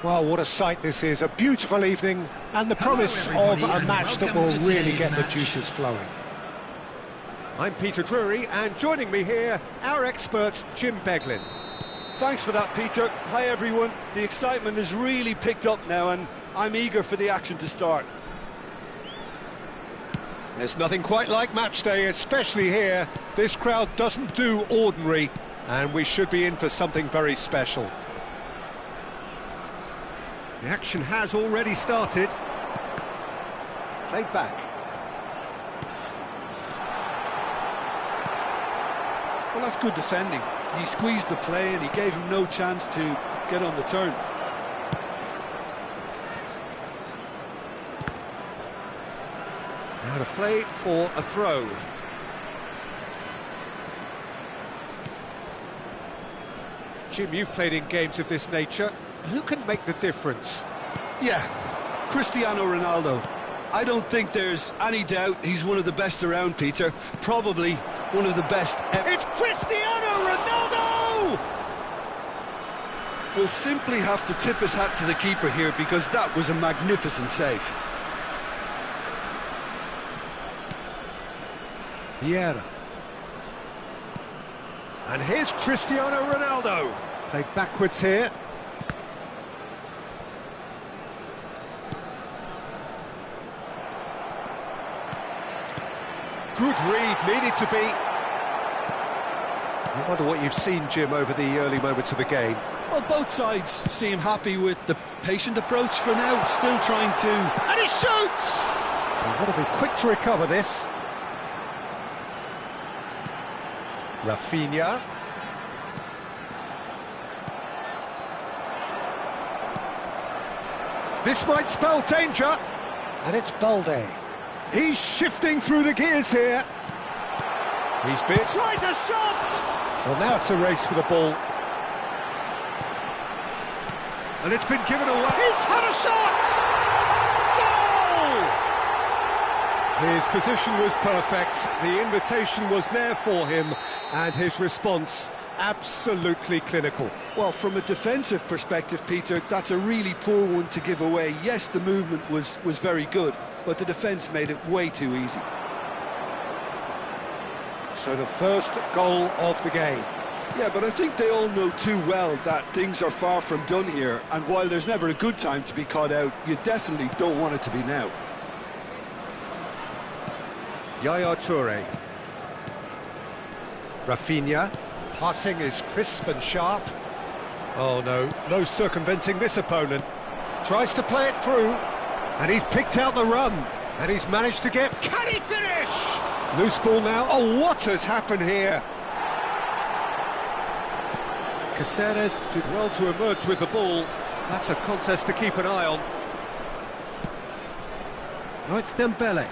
Well, what a sight this is, a beautiful evening, and the promise of a match that will really get the juices flowing. I'm Peter Drury, and joining me here, our expert, Jim Beglin. Thanks for that, Peter. Hi, everyone. The excitement has really picked up now, and I'm eager for the action to start. There's nothing quite like match day, especially here. This crowd doesn't do ordinary, and we should be in for something very special. The action has already started. Played back. Well, that's good defending. He squeezed the play and he gave him no chance to get on the turn. Out of play for a throw. Jim, you've played in games of this nature. Who can make the difference? Yeah, Cristiano Ronaldo. I don't think there's any doubt he's one of the best around, Peter. Probably one of the best ever. It's Cristiano Ronaldo! We'll simply have to tip his hat to the keeper here because that was a magnificent save. Vieira. And here's Cristiano Ronaldo. Played backwards here. Good read, needed to be. I wonder what you've seen, Jim, over the early moments of the game. Well, both sides seem happy with the patient approach for now, still trying to... And he shoots! They've got to be quick to recover this. Rafinha. This might spell danger. And it's Balde. He's shifting through the gears here. He's bit. Tries a shot! Well, now it's a race for the ball. And it's been given away. He's had a shot! Goal! His position was perfect. The invitation was there for him. And his response, absolutely clinical. Well, from a defensive perspective, Peter, that's a really poor one to give away. Yes, the movement was very good, but the defence made it way too easy. So the first goal of the game. Yeah, but I think they all know too well that things are far from done here, and while there's never a good time to be caught out, you definitely don't want it to be now. Yaya Toure. Rafinha. Passing is crisp and sharp. Oh no, no circumventing this opponent. Tries to play it through. And he's picked out the run, and he's managed to get... Can he finish? Loose ball now. Oh, what has happened here? Caceres did well to emerge with the ball. That's a contest to keep an eye on. Oh, it's Dembele.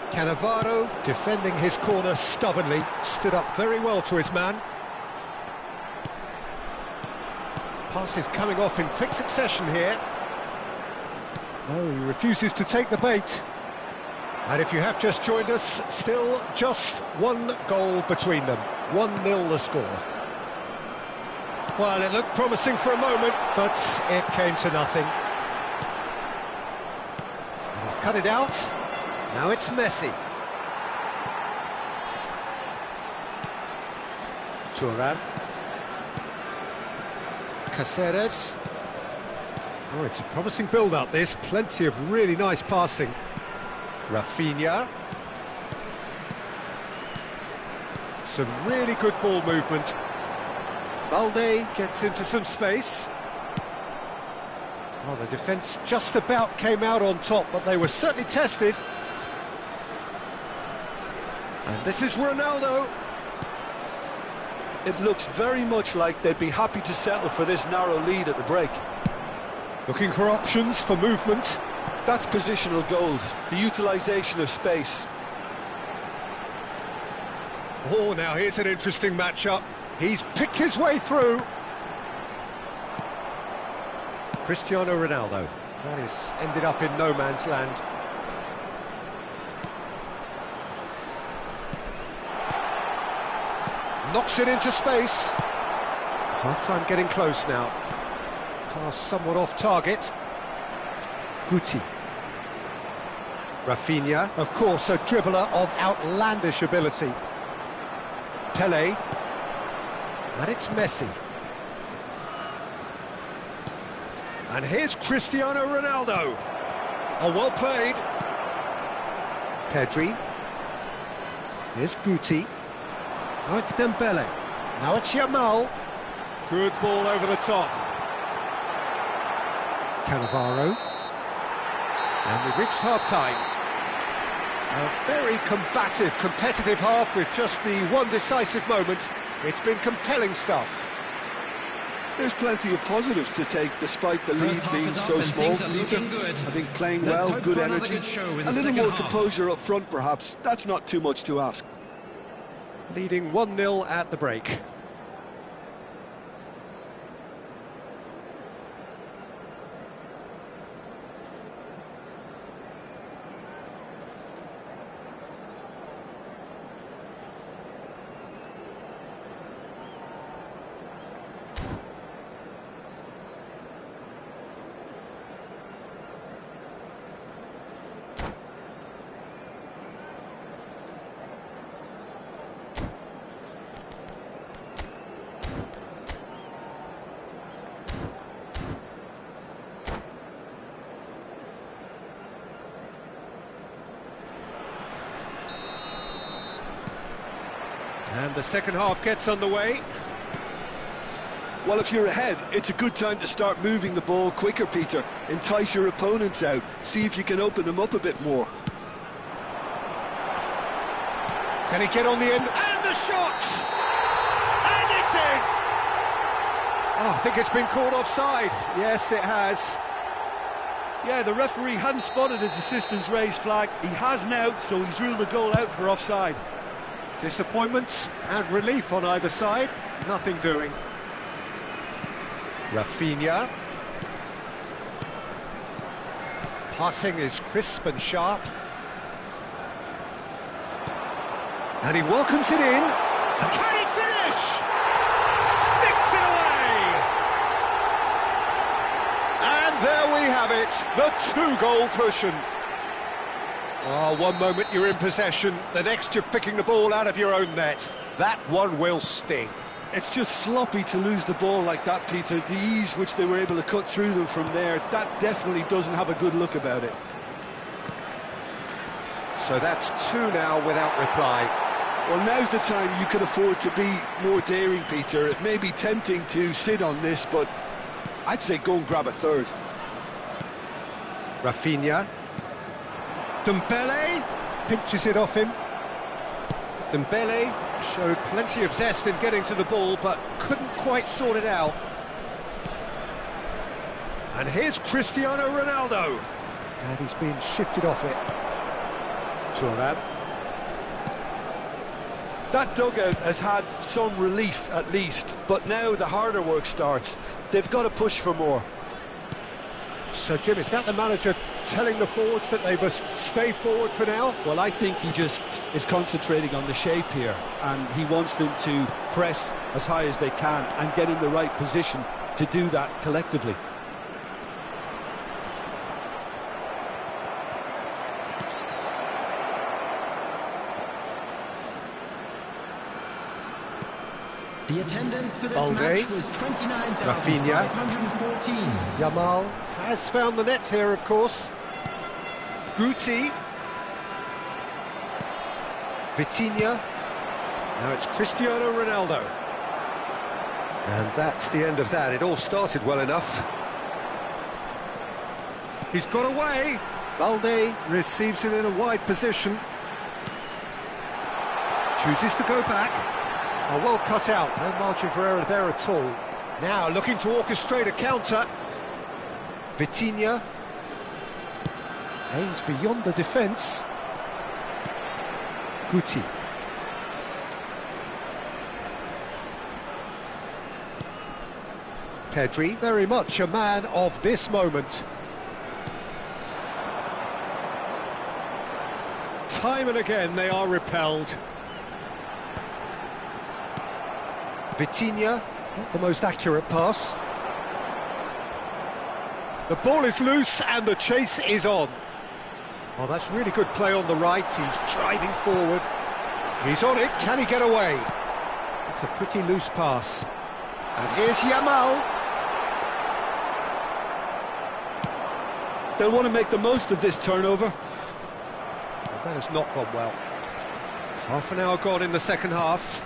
Cannavaro defending his corner stubbornly. Stood up very well to his man. Pass is coming off in quick succession here. No, he refuses to take the bait. And if you have just joined us, still just one goal between them. 1-0 the score. Well, it looked promising for a moment, but it came to nothing. And he's cut it out. Now it's Messi. Thuram. Caceres. Oh, it's a promising build-up, this. Plenty of really nice passing. Rafinha. Some really good ball movement. Balde gets into some space. Well, the defence just about came out on top, but they were certainly tested. And this is Ronaldo. It looks very much like they'd be happy to settle for this narrow lead at the break. Looking for options for movement. That's positional gold, the utilisation of space. Oh, now here's an interesting matchup. He's picked his way through. Cristiano Ronaldo. That has ended up in no man's land. Knocks it into space. Half-time getting close now. Pass somewhat off target. Guti. Rafinha, of course, a dribbler of outlandish ability. Pele. And it's Messi. And here's Cristiano Ronaldo. Oh, well played. Pedri. Here's Guti. Now it's Dembele. Now it's Yamal. Good ball over the top. Cannavaro. And we've reached half-time. A very combative, competitive half with just the one decisive moment. It's been compelling stuff. There's plenty of positives to take despite the lead being so small, Peter. I think playing well, good energy, a little more composure up front perhaps. That's not too much to ask. Leading 1-0 at the break. And the second half gets underway. Well, if you're ahead, it's a good time to start moving the ball quicker, Peter. Entice your opponents out. See if you can open them up a bit more. Can he get on the end? And the shot! And it's in! Oh, I think it's been called offside. Yes, it has. Yeah, the referee hadn't spotted his assistant's raised flag. He has now, so he's ruled the goal out for offside. Disappointment and relief on either side. Nothing doing. Rafinha. Passing is crisp and sharp. And he welcomes it in. Can he finish? Sticks it away! And there we have it, the two-goal cushion. Oh, one moment you're in possession, the next you're picking the ball out of your own net. That one will sting. It's just sloppy to lose the ball like that, Peter. The ease which they were able to cut through them from there, that definitely doesn't have a good look about it. So that's two now without reply. Well, now's the time you can afford to be more daring, Peter. It may be tempting to sit on this, but I'd say go and grab a third. Rafinha. Dembele pinches it off him. Dembele showed plenty of zest in getting to the ball, but couldn't quite sort it out. And here's Cristiano Ronaldo. And he's been shifted off it. Thuram. That dugout has had some relief at least, but now the harder work starts. They've got to push for more. So, Jim, is that the manager telling the forwards that they must stay forward for now? Well, I think he just is concentrating on the shape here, and he wants them to press as high as they can and get in the right position to do that collectively. The attendance for this Balde. match was 29,514. Yamal has found the net here, of course. Guti. Vitinha. Now it's Cristiano Ronaldo. And that's the end of that. It all started well enough. He's got away. Balde receives it in a wide position. Chooses to go back. Oh, well cut out, no margin for error there at all. Now looking to orchestrate a counter. Vitinha aims beyond the defence. Guti. Pedri, very much a man of this moment. Time and again they are repelled. Vitinha, Not the most accurate pass. The ball is loose and the chase is on. Oh, that's really good play on the right. He's driving forward. He's on it. Can he get away? It's a pretty loose pass. And here's Yamal. They'll want to make the most of this turnover. Well, that has not gone well. Half an hour gone in the second half.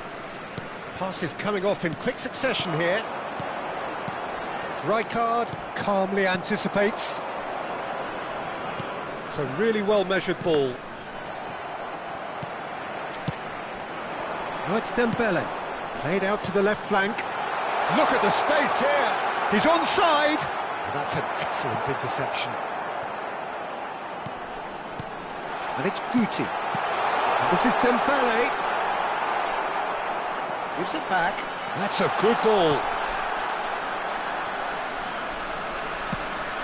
Passes coming off in quick succession here. Rijkaard calmly anticipates. It's a really well-measured ball. Now it's Dembele. Played out to the left flank. Look at the space here. He's onside. And that's an excellent interception. And it's Guti. And this is Dembele. Gives it back. That's a good ball.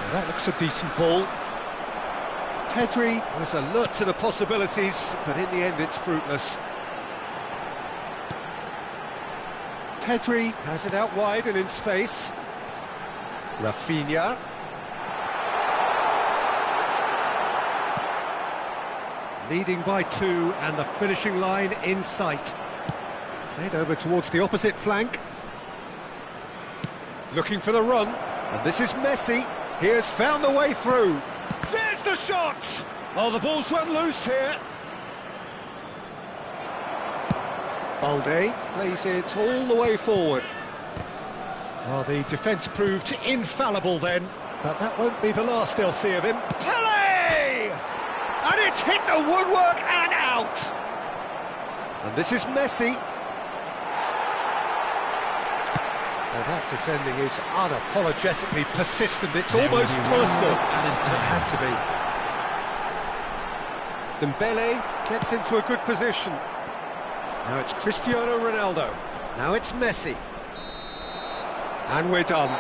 Now that looks a decent ball. Pedri was alert to the possibilities, but in the end it's fruitless. Pedri has it out wide and in space. Rafinha. Leading by 2 and the finishing line in sight. Played over towards the opposite flank. Looking for the run. And this is Messi. He has found the way through. There's the shot! Oh, the ball's run loose here. Balde plays it all the way forward. Well, the defence proved infallible then, but that won't be the last they'll see of him. Pele! And it's hit the woodwork and out! And this is Messi. Well, that defending is unapologetically persistent. It's almost personal. It had to be. Dembele gets into a good position. Now it's Cristiano Ronaldo. Now it's Messi. And we're done.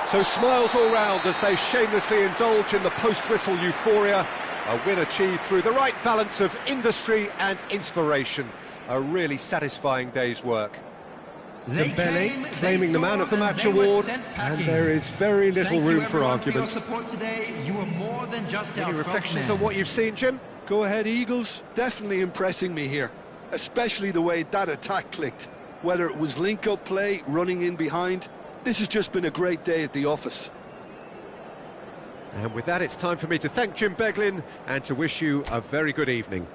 So smiles all round as they shamelessly indulge in the post-whistle euphoria. A win achieved through the right balance of industry and inspiration. A really satisfying day's work. Dembele claiming the Man of the Match award, and there is very little room for argument. Any reflections on what you've seen, Jim? Go ahead, Eagles. Definitely impressing me here, especially the way that attack clicked. Whether it was link-up play, running in behind, this has just been a great day at the office. And with that, it's time for me to thank Jim Beglin and to wish you a very good evening.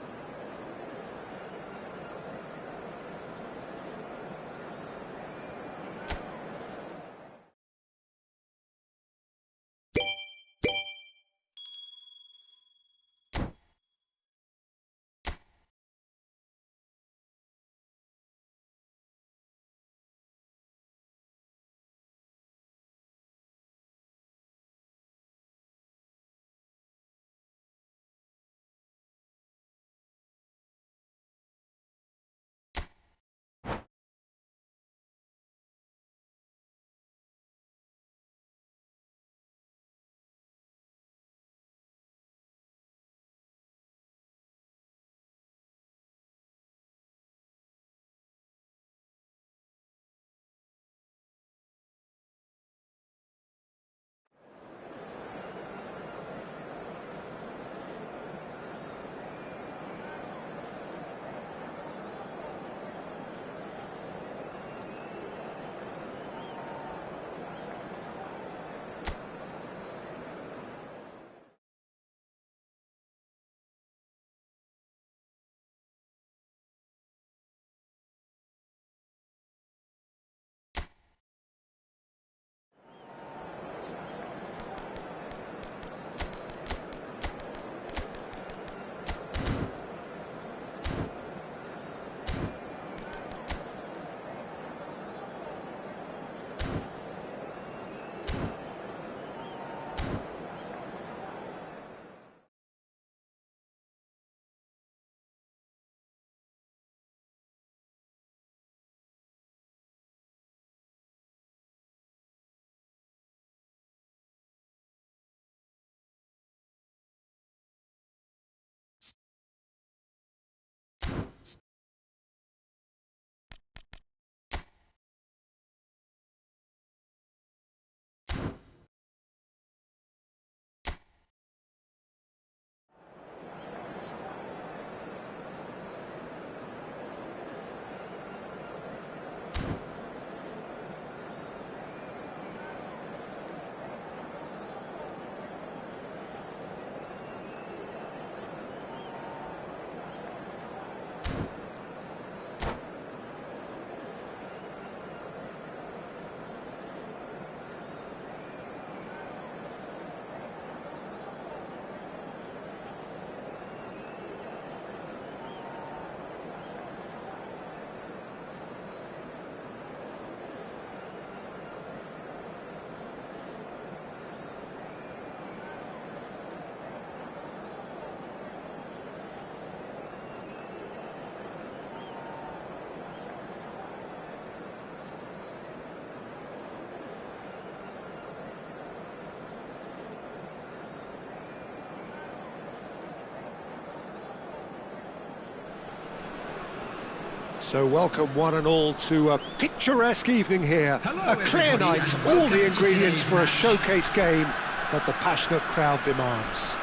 So welcome one and all to a picturesque evening here. A clear night, all the ingredients for a showcase game that the passionate crowd demands.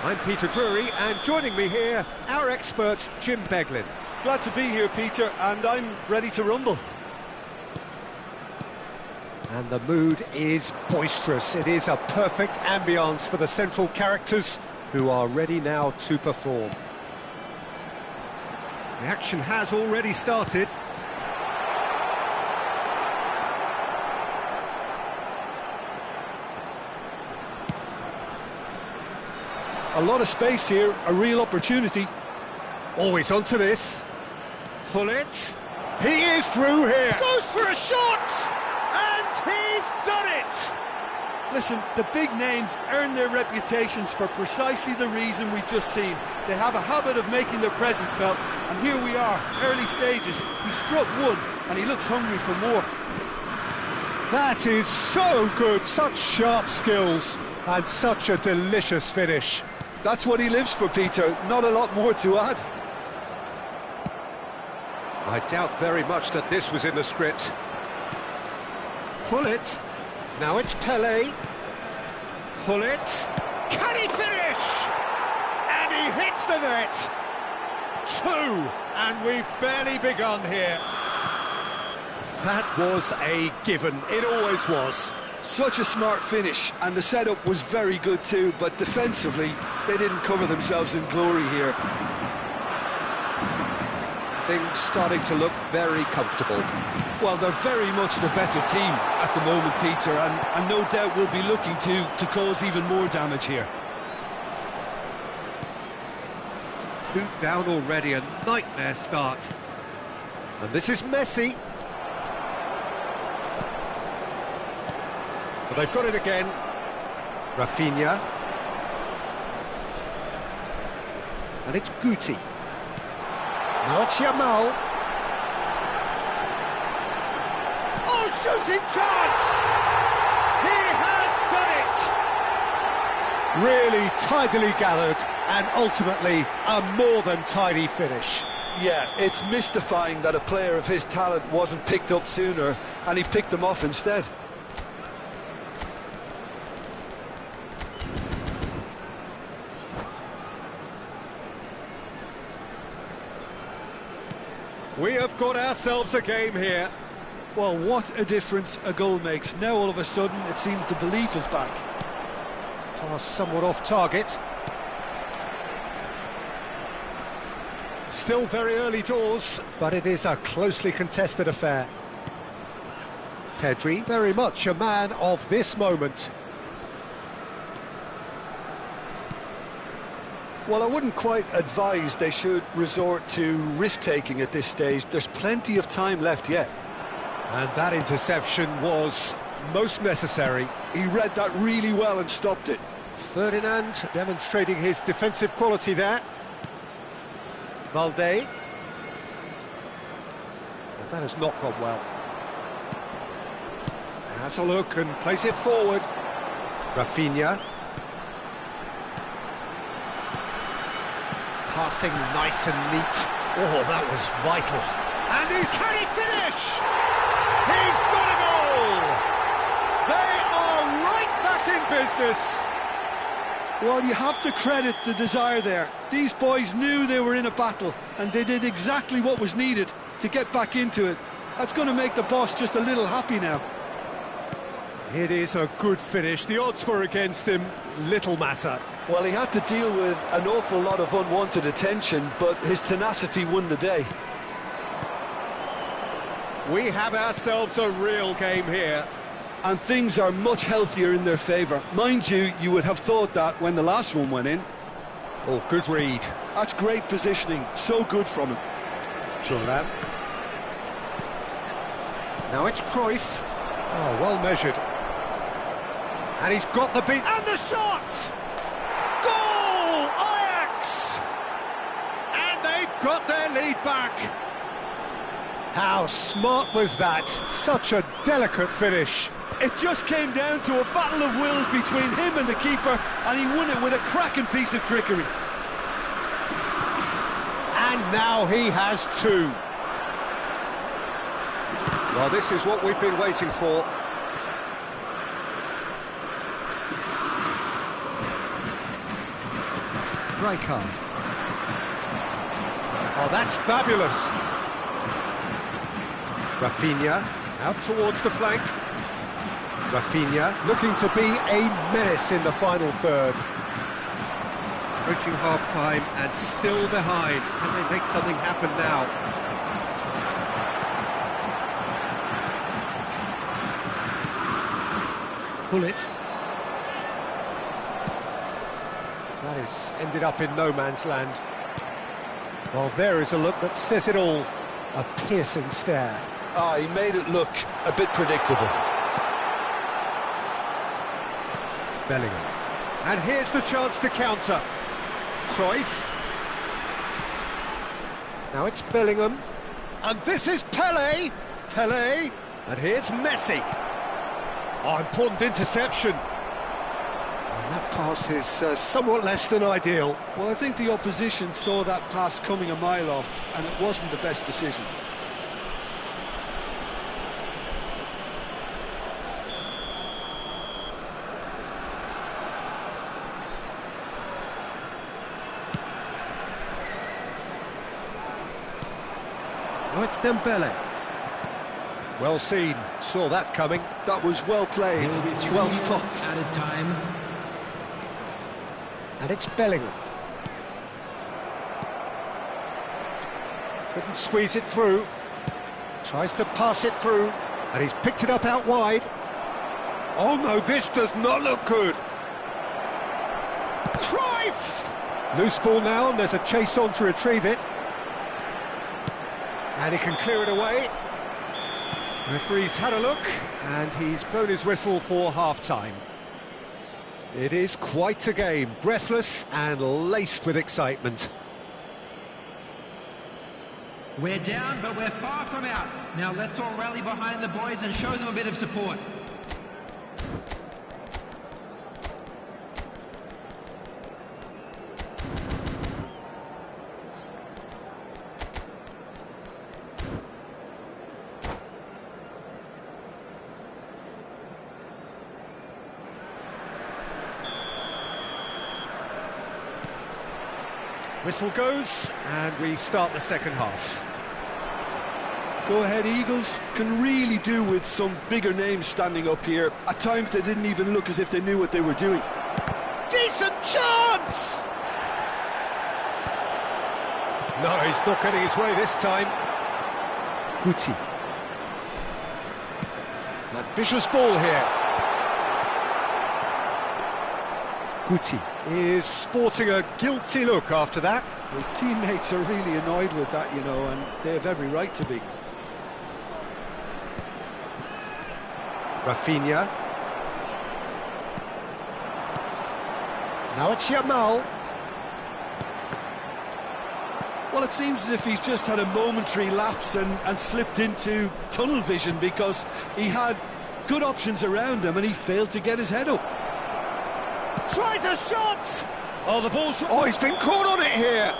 I'm Peter Drury, and joining me here, our expert Jim Beglin. Glad to be here, Peter, and I'm ready to rumble. And the mood is boisterous. It is a perfect ambience for the central characters who are ready now to perform. The action has already started. A lot of space here, a real opportunity. Always onto this. Pull it. He is through here. Goes for a shot! And he's done it! Listen, the big names earn their reputations for precisely the reason we've just seen. They have a habit of making their presence felt, and here we are, early stages. He struck one, and he looks hungry for more. That is so good, such sharp skills, and such a delicious finish. That's what he lives for, Peter, not a lot more to add. I doubt very much that this was in the script. Pull it. Now it's Pelé. Pull it. Can he finish? And he hits the net. 2, and we've barely begun here. That was a given. It always was. Such a smart finish, and the setup was very good too, but defensively, they didn't cover themselves in glory here. Things starting to look very comfortable. Well, they're very much the better team at the moment, Peter, and no doubt will be looking to cause even more damage here. 2 down already, a nightmare start. And this is Messi. But they've got it again. Rafinha. And it's Guti. Now it's Yamal. Oh, shooting chance! He has done it! Really tidily gathered, and ultimately a more than tidy finish. Yeah, it's mystifying that a player of his talent wasn't picked up sooner, and he picked them off instead. We have got ourselves a game here. Well, what a difference a goal makes. Now all of a sudden it seems the belief is back. Pass somewhat off target. Still very early doors, but it is a closely contested affair. Pedri, very much a man of this moment. Well, I wouldn't quite advise they should resort to risk-taking at this stage. There's plenty of time left yet. And that interception was most necessary. He read that really well and stopped it. Ferdinand demonstrating his defensive quality there. Valde. Well, that has not gone well. Has a look and plays it forward. Rafinha. Passing nice and neat. Oh, that was vital. And can he finish? He's got a goal! They are right back in business. Well, you have to credit the desire there. These boys knew they were in a battle, and they did exactly what was needed to get back into it. That's going to make the boss just a little happy now. It is a good finish. The odds were against him. Little matter. Well, he had to deal with an awful lot of unwanted attention, but his tenacity won the day. We have ourselves a real game here. And things are much healthier in their favour. Mind you, you would have thought that when the last one went in. Oh, good read. That's great positioning. So good from him. Thuram. Now it's Cruyff. Oh, well measured. And he's got the beat. And the shot! Goal! Ajax! And they've got their lead back. How smart was that? Such a delicate finish. It just came down to a battle of wills between him and the keeper, and he won it with a cracking piece of trickery. And now he has two. Well, this is what we've been waiting for. Rijkaard. Oh, that's fabulous. Rafinha, out towards the flank. Rafinha, looking to be a menace in the final third. Approaching half-time and still behind. Can they make something happen now? Bullet. That is ended up in no man's land. Well, there is a look that says it all. A piercing stare. Ah, he made it look a bit predictable. Bellingham. And here's the chance to counter. Cruyff. Now it's Bellingham. And this is Pelé. Pelé. And here's Messi. Oh, important interception. And that pass is somewhat less than ideal. Well, I think the opposition saw that pass coming a mile off, and it wasn't the best decision. Oh, it's Dembele. Well seen, saw that coming. That was well played, well stopped. Added time. And it's Bellingham. Couldn't squeeze it through. Tries to pass it through. And he's picked it up out wide. Oh no, this does not look good. Cruyff! Loose ball now, and there's a chase on to retrieve it. And he can clear it away. The referee's had a look, and he's blown his whistle for half-time. It is quite a game, breathless and laced with excitement. We're down, but we're far from out. Now let's all rally behind the boys and show them a bit of support. Whistle goes, and we start the second half. Go ahead, Eagles. Can really do with some bigger names standing up here. At times they didn't even look as if they knew what they were doing. Decent chance! No, he's not getting his way this time. Guti. Ambitious ball here. Guti is sporting a guilty look after that. His teammates are really annoyed with that, you know, and they have every right to be. Rafinha. Now it's Yamal. Well, it seems as if he's just had a momentary lapse and slipped into tunnel vision, because he had good options around him and he failed to get his head up. Tries a shot! Oh, the ball's... Oh, he's been caught on it here!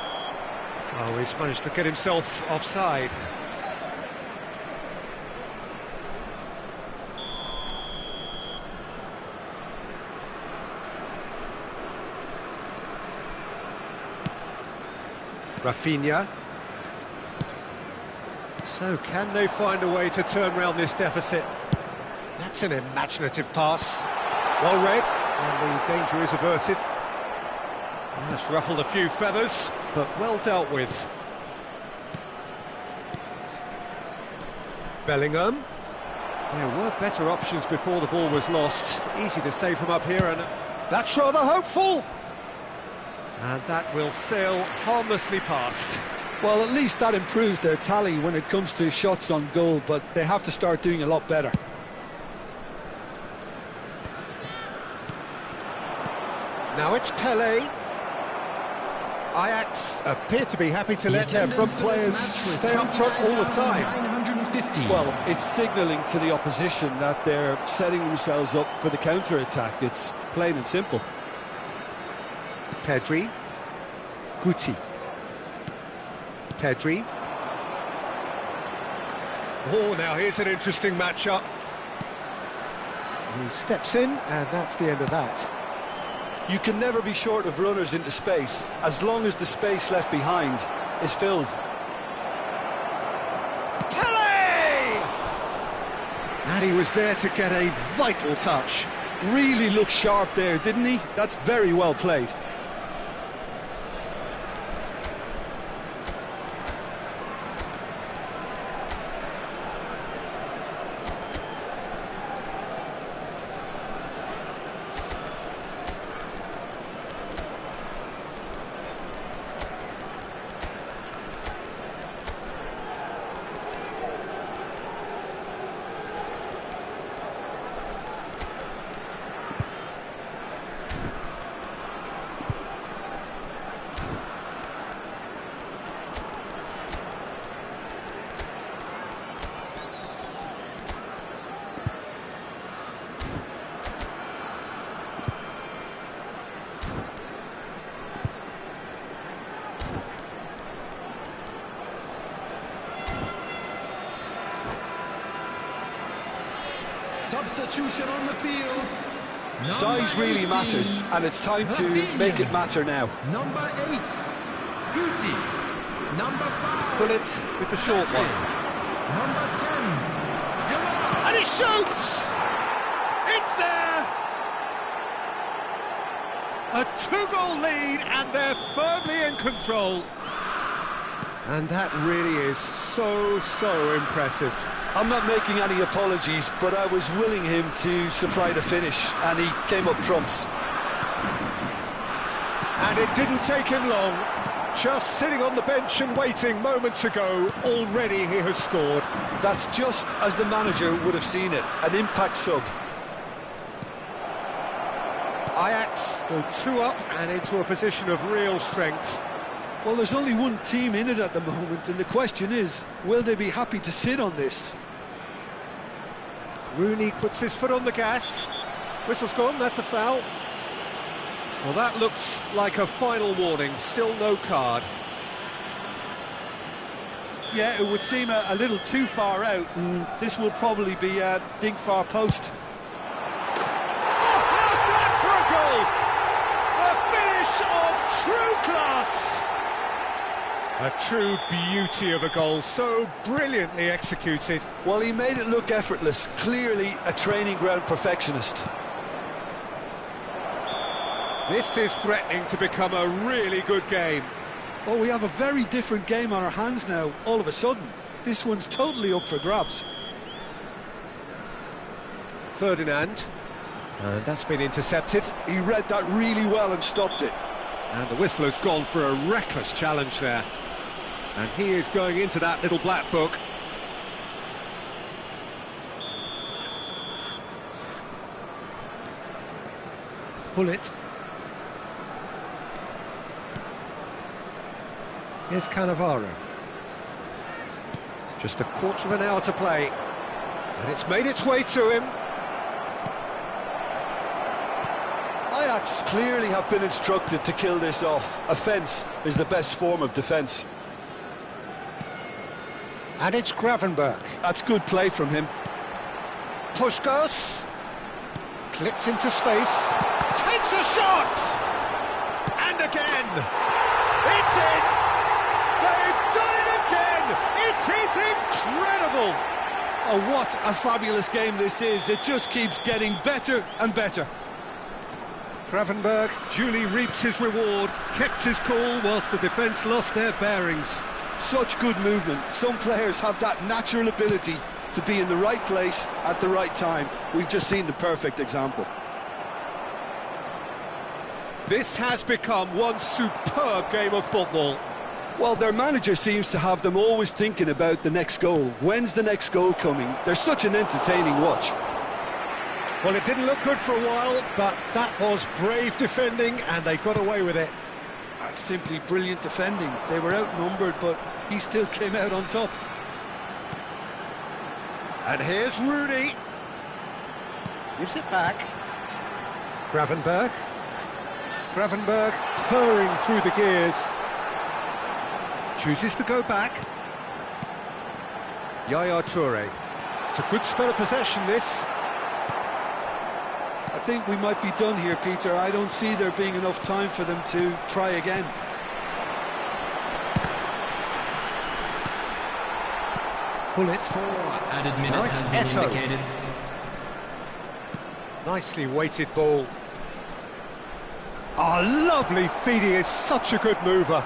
Oh, he's managed to get himself offside. Rafinha. So, can they find a way to turn round this deficit? That's an imaginative pass. Well read, and the danger is averted. That's ruffled a few feathers, but well dealt with. Bellingham. There were better options before the ball was lost. Easy to save from up here, and that's rather hopeful. And that will sail harmlessly past. Well, at least that improves their tally when it comes to shots on goal, but they have to start doing a lot better. Now it's Pelé. Ajax appear to be happy to let their front players stay up front all the time. Well, it's signalling to the opposition that they're setting themselves up for the counter-attack. It's plain and simple. Pedri. Guti. Pedri. Oh, now here's an interesting matchup. He steps in, and that's the end of that. You can never be short of runners into space, as long as the space left behind is filled. And he was there to get a vital touch. Really looked sharp there, didn't he? That's very well played. Substitution on the field. Size really matters, and it's time to make it matter now. Number 8, Guti. Number 5, Bullet with the short one. Number 10, Gerard. And he shoots! It's there! A 2-goal lead, and they're firmly in control. And that really is so impressive. I'm not making any apologies, but I was willing him to supply the finish, and he came up trumps. And it didn't take him long. Just sitting on the bench and waiting moments ago, already he has scored. That's just as the manager would have seen it, an impact sub. Ajax go 2 up and into a position of real strength. Well, there's only one team in it at the moment, and the question is, will they be happy to sit on this? Rooney puts his foot on the gas. Whistle's gone, that's a foul. Well, that looks like a final warning, still no card. Yeah, it would seem a little too far out, and this will probably be a dink far post. Oh, how's that for a goal? A finish of true class! A true beauty of a goal, so brilliantly executed. Well, he made it look effortless, clearly a training ground perfectionist. This is threatening to become a really good game. Oh, we have a very different game on our hands now, all of a sudden. This one's totally up for grabs. Ferdinand, and that's been intercepted. He read that really well and stopped it. And the whistle has gone for a reckless challenge there. And he is going into that little black book. Bullet. Here's Cannavaro. Just a quarter of an hour to play. And it's made its way to him. Ajax clearly have been instructed to kill this off. Offence is the best form of defence. And it's Gravenberch. That's good play from him. Puskos. Clipped into space. Takes a shot! And again! It's in! They've done it again! It is incredible! Oh, what a fabulous game this is. It just keeps getting better and better. Gravenberch duly reaped his reward, kept his cool whilst the defence lost their bearings. Such good movement. Some players have that natural ability to be in the right place at the right time. We've just seen the perfect example. This has become one superb game of football. Well, their manager seems to have them always thinking about the next goal. When's the next goal coming? They're such an entertaining watch. Well, it didn't look good for a while, but that was brave defending and they got away with it. That's simply brilliant defending. They were outnumbered, but he still came out on top. And here's Rooney. Gives it back. Gravenberch purring through the gears. Chooses to go back. Yaya Toure. It's a good spell of possession, this. I think we might be done here, Peter. I don't see there being enough time for them to try again. Pull it. 4 added Now minutes it's has been Eto'o. indicated. Nicely weighted ball. Oh, lovely feed. He is such a good mover.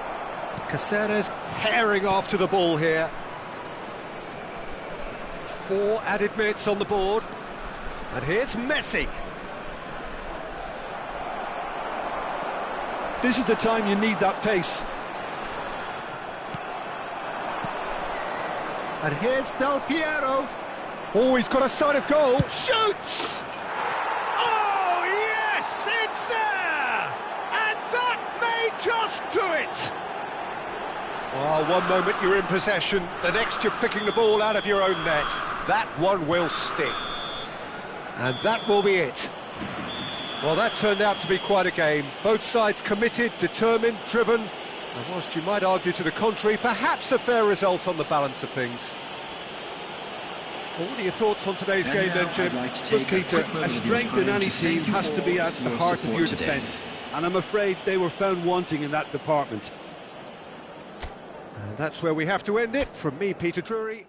Caceres herring after the ball here. 4 added minutes on the board. And here's Messi. This is the time you need that pace. And here's Del Piero. Oh, he's got a sight of goal. Shoots! Oh, yes, it's there! And that may just do it! Oh, one moment you're in possession, the next you're picking the ball out of your own net. That one will sting. And that will be it. Well, that turned out to be quite a game. Both sides committed, determined, driven. And whilst you might argue to the contrary, perhaps a fair result on the balance of things. Well, what are your thoughts on today's game then, Jim? Look, Peter, a strength in any team has to be at the heart of your defence. And I'm afraid they were found wanting in that department. And that's where we have to end it. From me, Peter Drury.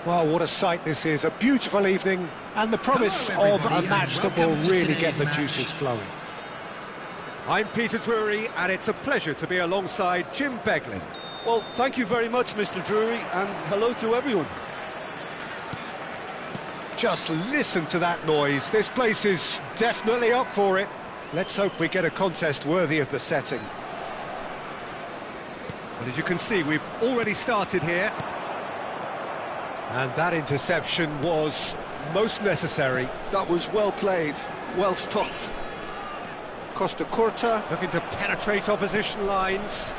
Well, what a sight this is. A beautiful evening and the promise of a match that will really get the juices flowing. I'm Peter Drury, and it's a pleasure to be alongside Jim Beglin. Well, thank you very much, Mr. Drury, and hello to everyone. Just listen to that noise. This place is definitely up for it. Let's hope we get a contest worthy of the setting. But as you can see, we've already started here. And that interception was most necessary. That was well played, well stopped. Costa Curta looking to penetrate opposition lines.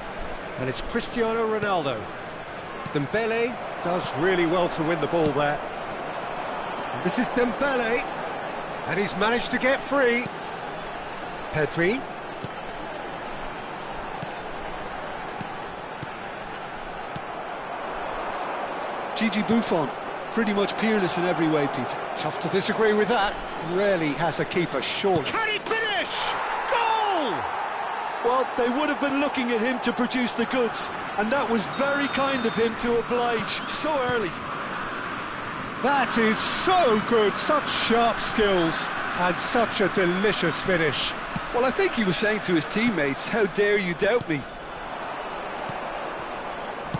And it's Cristiano Ronaldo. Dembele does really well to win the ball there. And this is Dembele. And he's managed to get free. Pedri. Gigi Buffon, pretty much peerless in every way, Pete. Tough to disagree with that. Rarely has a keeper short. Can he finish? Goal! Well, they would have been looking at him to produce the goods, and that was very kind of him to oblige so early. That is so good, such sharp skills, and such a delicious finish. Well, I think he was saying to his teammates, how dare you doubt me?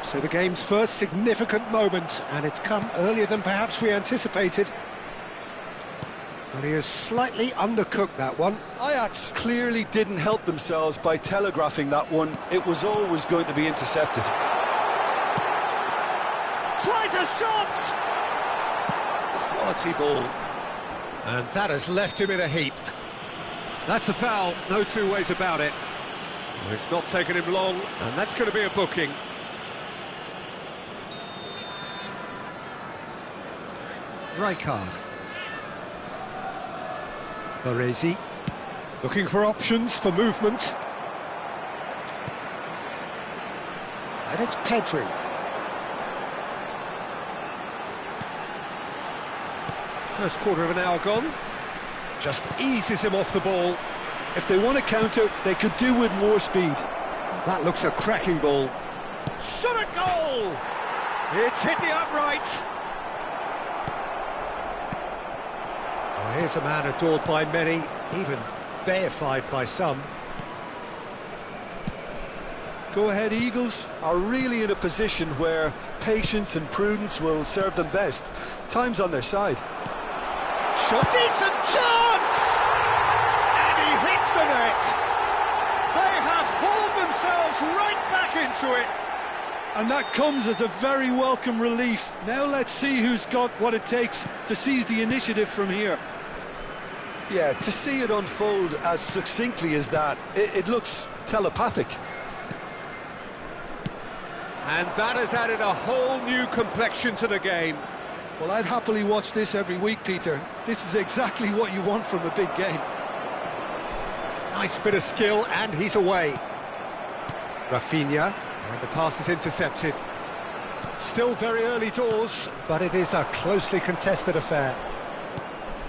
So the game's first significant moment, and it's come earlier than perhaps we anticipated. Well, he has slightly undercooked that one. Ajax clearly didn't help themselves by telegraphing that one. It was always going to be intercepted. Tries a shot! Quality ball. And that has left him in a heap. That's a foul, no two ways about it. Well, it's not taken him long, and that's going to be a booking. Rijkaard. Baresi, looking for options for movement. And it's Pedri. First quarter of an hour gone. Just eases him off the ball. If they want to counter, they could do with more speed. That looks a cracking ball. Shot a goal! It's hit the upright. Well, here's a man adored by many, even deified by some. Go-ahead Eagles are really in a position where patience and prudence will serve them best. Time's on their side. Shot, decent chance! And he hits the net! They have hauled themselves right back into it! And that comes as a very welcome relief. Now let's see who's got what it takes to seize the initiative from here. Yeah, to see it unfold as succinctly as that, it looks telepathic. And that has added a whole new complexion to the game. Well, I'd happily watch this every week, Peter. This is exactly what you want from a big game. Nice bit of skill, and he's away. Rafinha, and the pass is intercepted. Still very early doors, but it is a closely contested affair.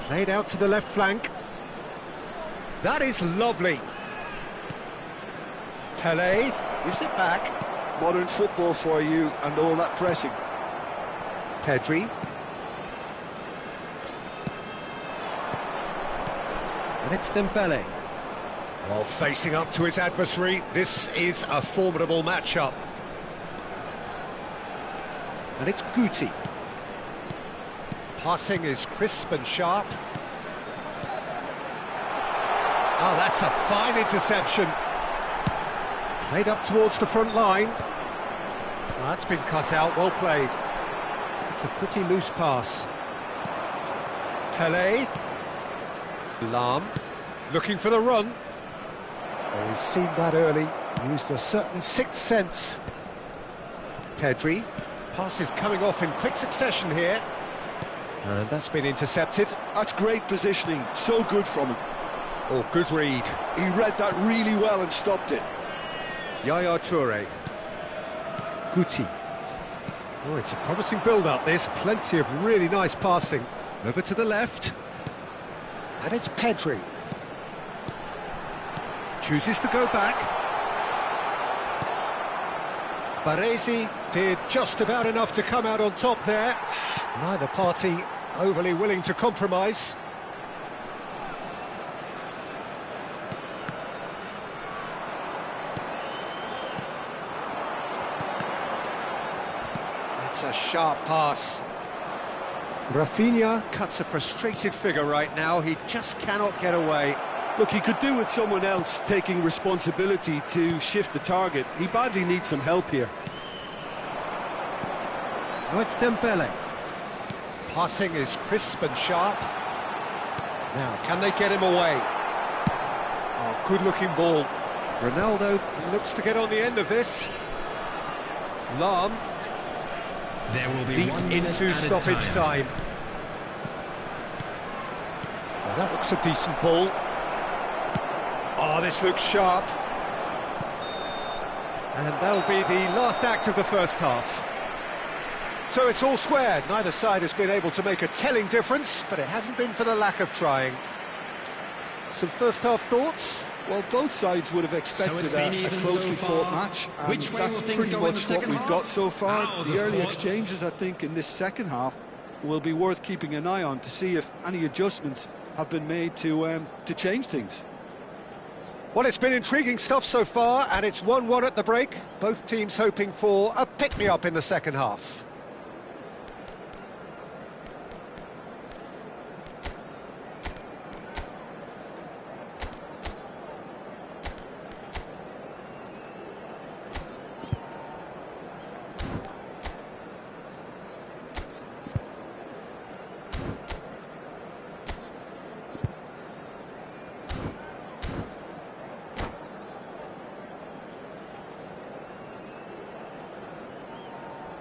Played out to the left flank. That is lovely. Pelé gives it back. Modern football for you, and all that pressing. Pedri. And it's Dembele. While facing up to his adversary, this is a formidable matchup. And it's Guti. Passing is crisp and sharp. Oh, that's a fine interception. Played up towards the front line. Well, that's been cut out, well played. It's a pretty loose pass. Pelé. Lahm, looking for the run. Oh, he's seen that early, used a certain sixth sense. Pedri, passes coming off in quick succession here. And that's been intercepted. That's great positioning, so good from him. Oh, good read. He read that really well and stopped it. Yaya Toure. Guti. Oh, it's a promising build-up, this. Plenty of really nice passing. Over to the left. And it's Pedri. Chooses to go back. Baresi did just about enough to come out on top there. Neither party overly willing to compromise. That's a sharp pass. Rafinha cuts a frustrated figure right now. He just cannot get away. Look, he could do with someone else taking responsibility to shift the target. He badly needs some help here. Now it's Dembele. Passing is crisp and sharp. Now, can they get him away? Oh, good-looking ball. Ronaldo looks to get on the end of this. Lahm. There will be Deep 1 minute into added stoppage time. Well, that looks a decent ball. Oh, this looks sharp. And that'll be the last act of the first half. So it's all squared. Neither side has been able to make a telling difference, but it hasn't been for the lack of trying. Some first half thoughts? Well, both sides would have expected a closely fought match, and that's pretty much what we've got so far. The early exchanges, I think, in this second half will be worth keeping an eye on to see if any adjustments have been made to change things. Well, it's been intriguing stuff so far, and it's 1-1 at the break. Both teams hoping for a pick-me-up in the second half.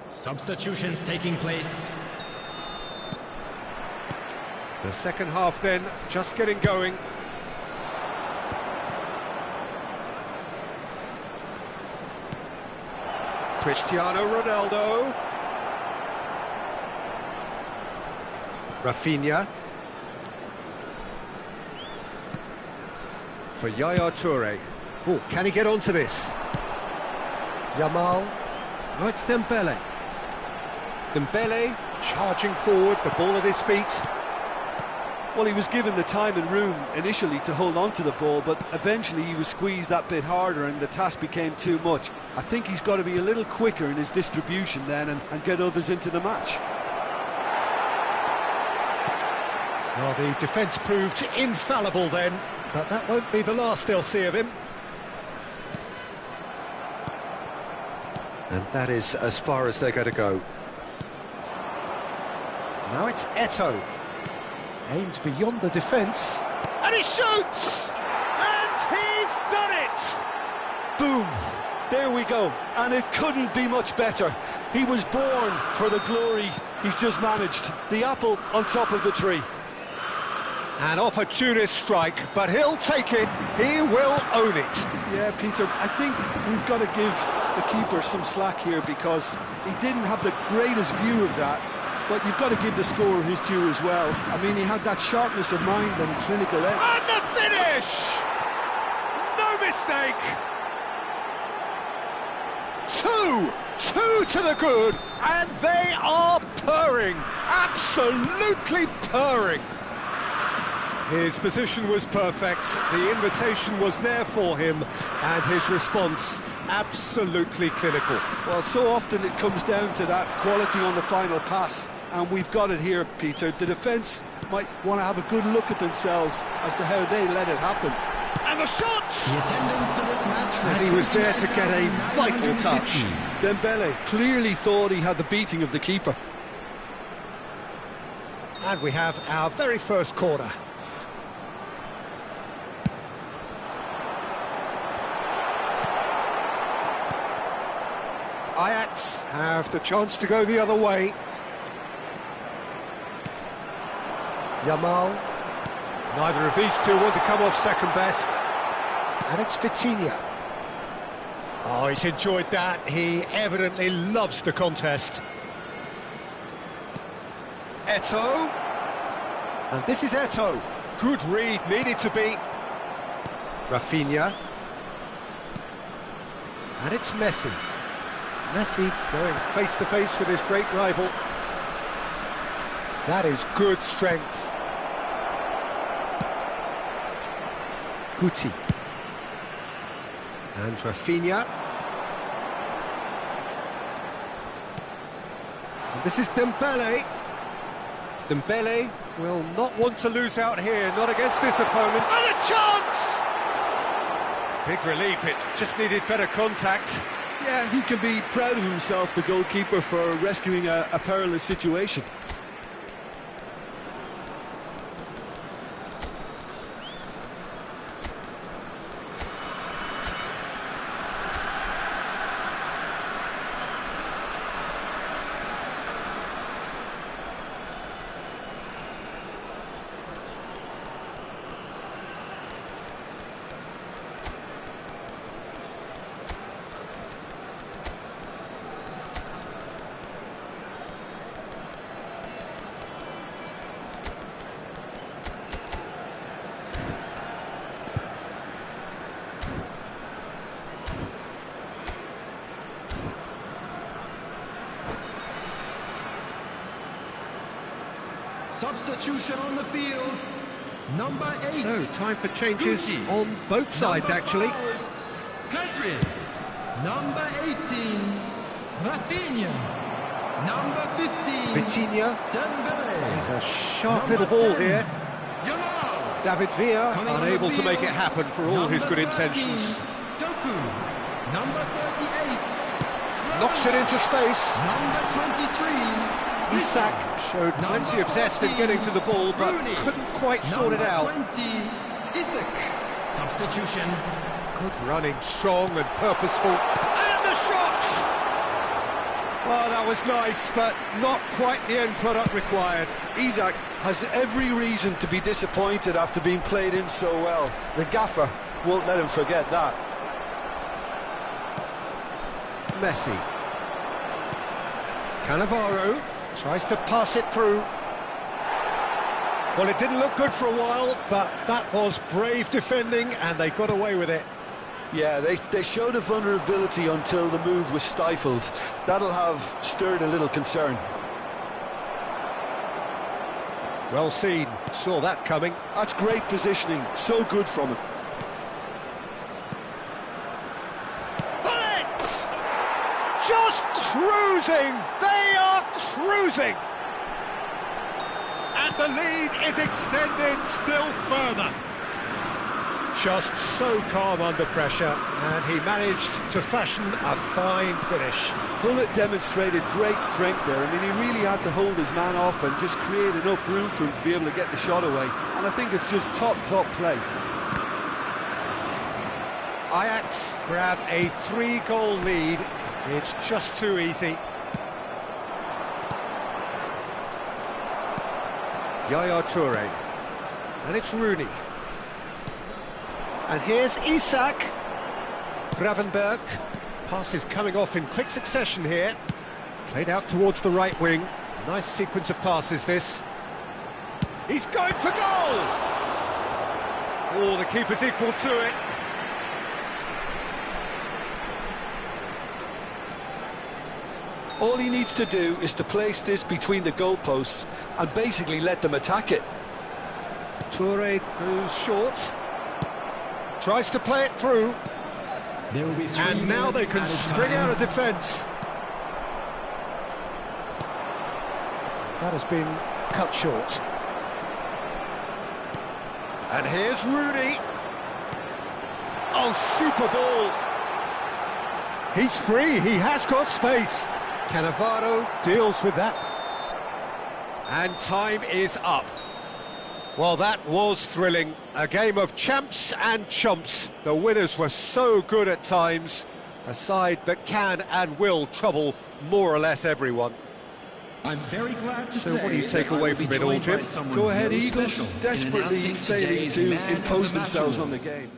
Substitutions taking place. The second half then, just getting going. Cristiano Ronaldo. Rafinha. For Yaya Toure. Oh, can he get onto this? Yamal. Oh, it's Dembele. Dembele charging forward, the ball at his feet. Well, he was given the time and room initially to hold on to the ball, but eventually he was squeezed that bit harder and the task became too much. I think he's got to be a little quicker in his distribution then and get others into the match. Well, the defence proved infallible then, but that won't be the last they'll see of him. And that is as far as they're going to go. Now it's Eto'o. Aimed beyond the defence. And he shoots! And he's done it! Boom! There we go. And it couldn't be much better. He was born for the glory he's just managed. The apple on top of the tree. An opportunist strike, but he'll take it. He will own it. Yeah, Peter, I think we've got to give the keeper some slack here because he didn't have the greatest view of that. But you've got to give the scorer his due as well. I mean, he had that sharpness of mind and clinical edge. And the finish! No mistake! Two to the good, and they are purring, absolutely purring. His position was perfect, the invitation was there for him, and his response absolutely clinical. Well, so often it comes down to that quality on the final pass, and we've got it here, Peter. The defence might want to have a good look at themselves as to how they let it happen. And the shot! The attendance for this match. And he was there to get a vital touch. Dembele clearly thought he had the beating of the keeper. And we have our very first corner. Ajax have the chance to go the other way. Yamal. Neither of these two want to come off second best. And it's Vitinha. Oh, he's enjoyed that. He evidently loves the contest. Eto'o. And this is Eto'o. Good read, needed to be. Rafinha. And it's Messi. Messi going face-to-face with his great rival. That is good strength. Guti. And Rafinha. And this is Dembele. Dembele will not want to lose out here, not against this opponent. And a chance! Big relief, it just needed better contact. Yeah, he can be proud of himself, the goalkeeper, for rescuing a perilous situation. Substitution on the field. Number 8. So, time for changes Gucci. on both sides, Number actually. 5, Pedri. Number 18, Rafinha. Number 15, Vitinha. Dembele. There's a sharp Number little ball 10, here. Yamal. David Villa, Coming on the unable to make it field. happen for all his Number good 13, intentions. Doku. Number 38, Knocks it into space. Number 23, Isak showed plenty of zest in getting to the ball, but Rooney. couldn't quite sort it Number out. 20, Isak. Substitution. Good running, strong and purposeful. And the shot! Well, that was nice, but not quite the end product required. Isak has every reason to be disappointed after being played in so well. The gaffer won't let him forget that. Messi. Cannavaro tries to pass it through. Well, it didn't look good for a while, but that was brave defending, and they got away with it. Yeah, they showed a vulnerability until the move was stifled. That'll have stirred a little concern. Well seen, saw that coming. That's great positioning, so good from him. Bullet! Just cruising! They are cruising! And the lead is extended still further. Just so calm under pressure, and he managed to fashion a fine finish. Bullet demonstrated great strength there. I mean, he really had to hold his man off and just create enough room for him to be able to get the shot away. And I think it's just top play. Ajax grab a 3-goal lead. It's just too easy. Yaya Toure. And it's Rooney. And here's Isak. Gravenberg. Passes coming off in quick succession here. Played out towards the right wing. Nice sequence of passes, this. He's going for goal! Oh, the keeper's equal to it. All he needs to do is to place this between the goalposts and basically let them attack it. Toure goes short. Tries to play it through. There will be 3 And now they minutes can added spring time. out of defence. That has been cut short. And here's Rooney. Oh, super ball. He's free, he has got space. Cannavaro deals with that. And time is up. Well, that was thrilling. A game of champs and chumps. The winners were so good at times. A side that can and will trouble more or less everyone. I'm very glad to So say what do you take that I away will be from it all, joined by Jim? someone Go ahead, very Eagles, special in desperately announcing failing today's to man of impose the themselves on match. the game.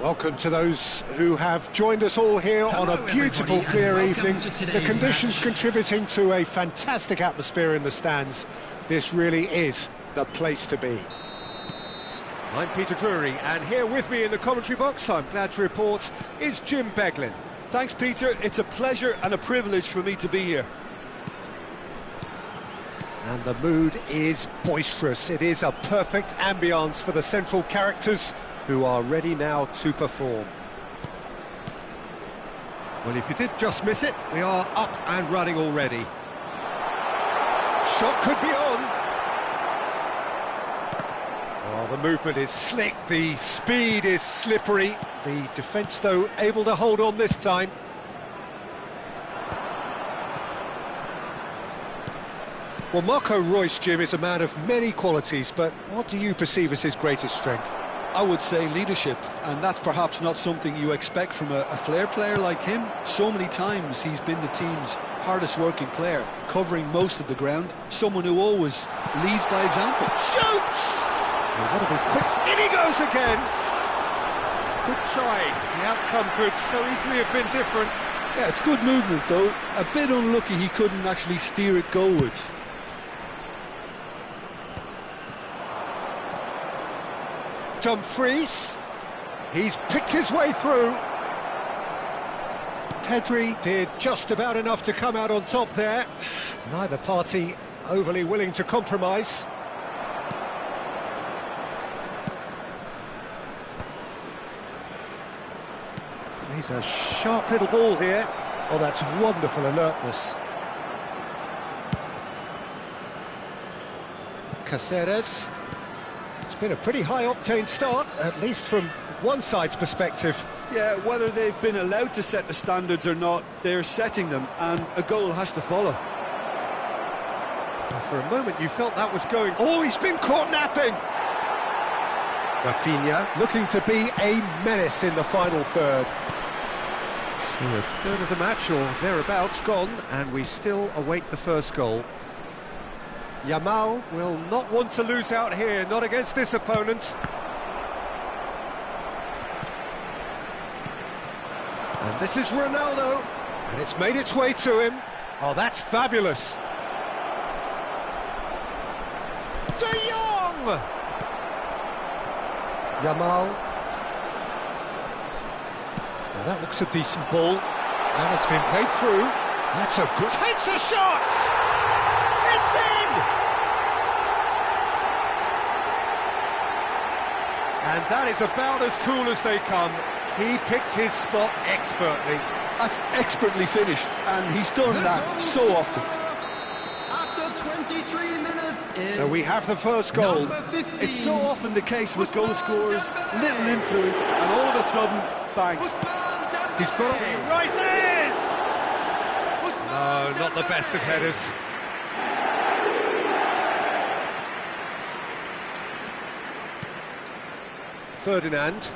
Welcome to those who have joined us all here on a beautiful, clear evening. The conditions contributing to a fantastic atmosphere in the stands. This really is the place to be. I'm Peter Drury, and here with me in the commentary box, I'm glad to report, is Jim Beglin. Thanks, Peter. It's a pleasure and a privilege for me to be here. And the mood is boisterous. It is a perfect ambience for the central characters, who are ready now to perform. Well, if you did just miss it, we are up and running already. Shot could be on. Oh, the movement is slick, the speed is slippery. The defence, though, able to hold on this time. Well, Marco Reus, Jim, is a man of many qualities, but what do you perceive as his greatest strength? I would say leadership, and that's perhaps not something you expect from a flair player like him. So many times he's been the team's hardest working player, covering most of the ground, someone who always leads by example. Shoots! Well, what a big quick... In he goes again! Good try. The outcome could so easily have been different. Yeah, it's good movement though. A bit unlucky he couldn't actually steer it goalwards. Dumfries, he's picked his way through. Pedri did just about enough to come out on top there. Neither party overly willing to compromise. He's a sharp little ball here. Oh, that's wonderful alertness. Caceres. It's been a pretty high-octane start, at least from one side's perspective. Yeah, whether they've been allowed to set the standards or not, they're setting them, and a goal has to follow. Well, for a moment you felt that was going... Oh, he's been caught napping! Rafinha looking to be a menace in the final third. So a third of the match, or thereabouts, gone, and we still await the first goal. Yamal will not want to lose out here, not against this opponent. And this is Ronaldo, and it's made its way to him. Oh, that's fabulous. De Jong! Yamal. Now that looks a decent ball, and it's been played through. That's a good... Takes a shot! It's in! And that is about as cool as they come. He picked his spot expertly. That's expertly finished, and he's done that so often. After 23 minutes So we have the first goal. It's so often the case with goal scorers, little influence, and all of a sudden, bang. He's got it. He rises! No, not the best of headers. Ferdinand.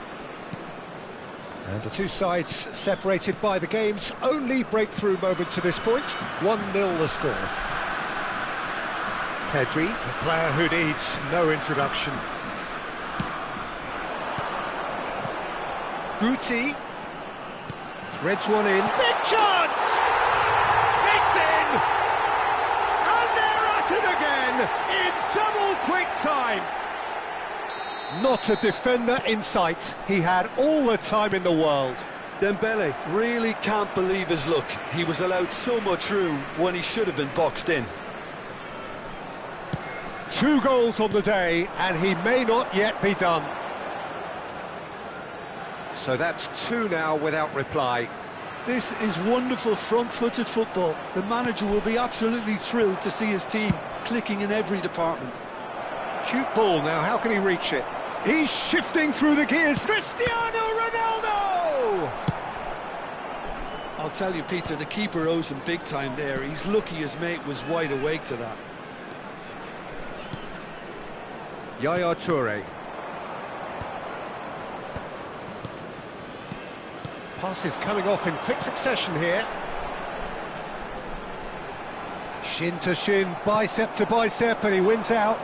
And the two sides separated by the game's only breakthrough moment to this point. 1-0 the score. Pedri, a player who needs no introduction. Guti threads one in. Big chance! It's in! And they're at it again in double quick time. Not a defender in sight. He had all the time in the world. Dembele really can't believe his luck. He was allowed so much room when he should have been boxed in. 2 goals on the day, and he may not yet be done. So that's 2 now without reply. This is wonderful front-footed football. The manager will be absolutely thrilled to see his team clicking in every department. Cute ball now, how can he reach it? He's shifting through the gears. Cristiano Ronaldo! I'll tell you, Peter, the keeper owes him big time there. He's lucky his mate was wide awake to that. Yaya Toure. Passes coming off in quick succession here. Shin to shin, bicep to bicep, and he wins out.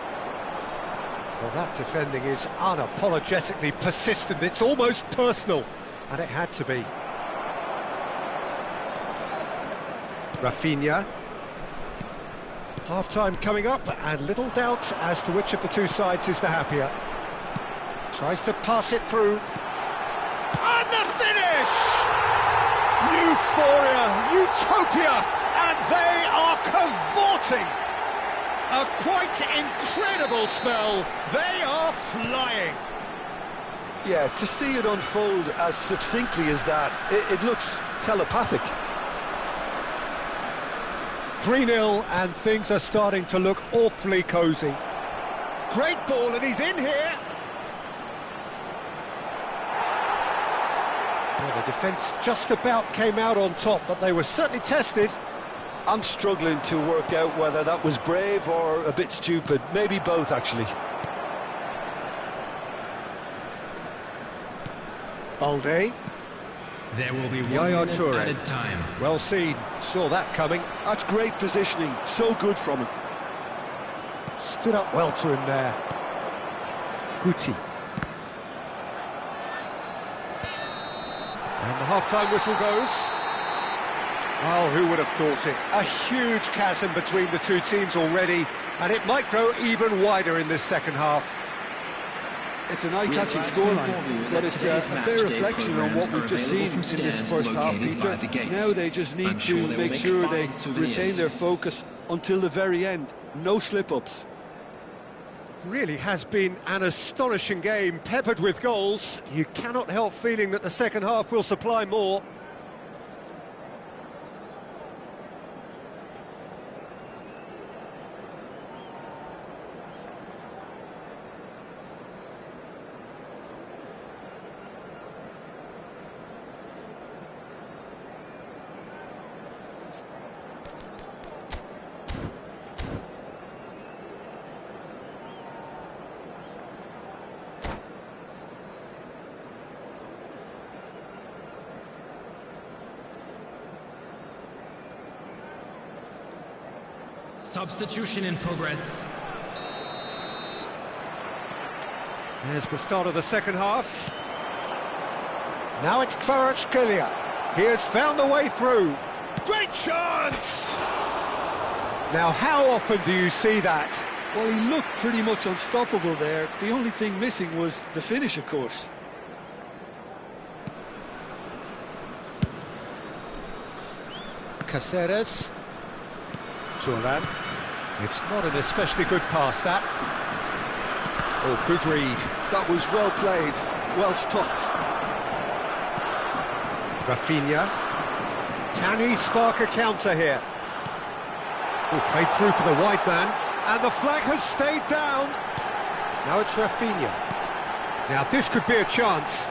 Well, that defending is unapologetically persistent. It's almost personal, and it had to be. Rafinha. Half-time coming up, and little doubt as to which of the two sides is the happier. Tries to pass it through. And the finish! Euphoria, utopia, and they are cavorting. A quite incredible spell. They are flying. Yeah, to see it unfold as succinctly as that, it looks telepathic. 3-0, and things are starting to look awfully cosy. Great ball, and he's in here. Well, the defence just about came out on top, but they were certainly tested. I'm struggling to work out whether that was brave or a bit stupid. Maybe both, actually. Balde. There will be 1 Yaya minute Toure. added time. Well seen, saw that coming. That's great positioning, so good from him. Stood up well to him there. Guti. And the half-time whistle goes. Well, who would have thought it? A huge chasm between the two teams already, and it might grow even wider in this second half. It's an eye-catching scoreline, but it's a fair reflection on what we've just seen in this first half, Peter. Now they just need to make sure they retain their focus until the very end. No slip-ups. Really has been an astonishing game, peppered with goals. You cannot help feeling that the second half will supply more. Substitution in progress. There's the start of the second half. Now it's Kvaratskhelia. He has found the way through. Great chance! Now, how often do you see that? Well, he looked pretty much unstoppable there. The only thing missing was the finish, of course. Caceres. Turan. It's not an especially good pass, that. Oh, good read. That was well played, well stopped. Rafinha. Can he spark a counter here? Oh, played through for the wide man. And the flag has stayed down. Now it's Rafinha. Now this could be a chance.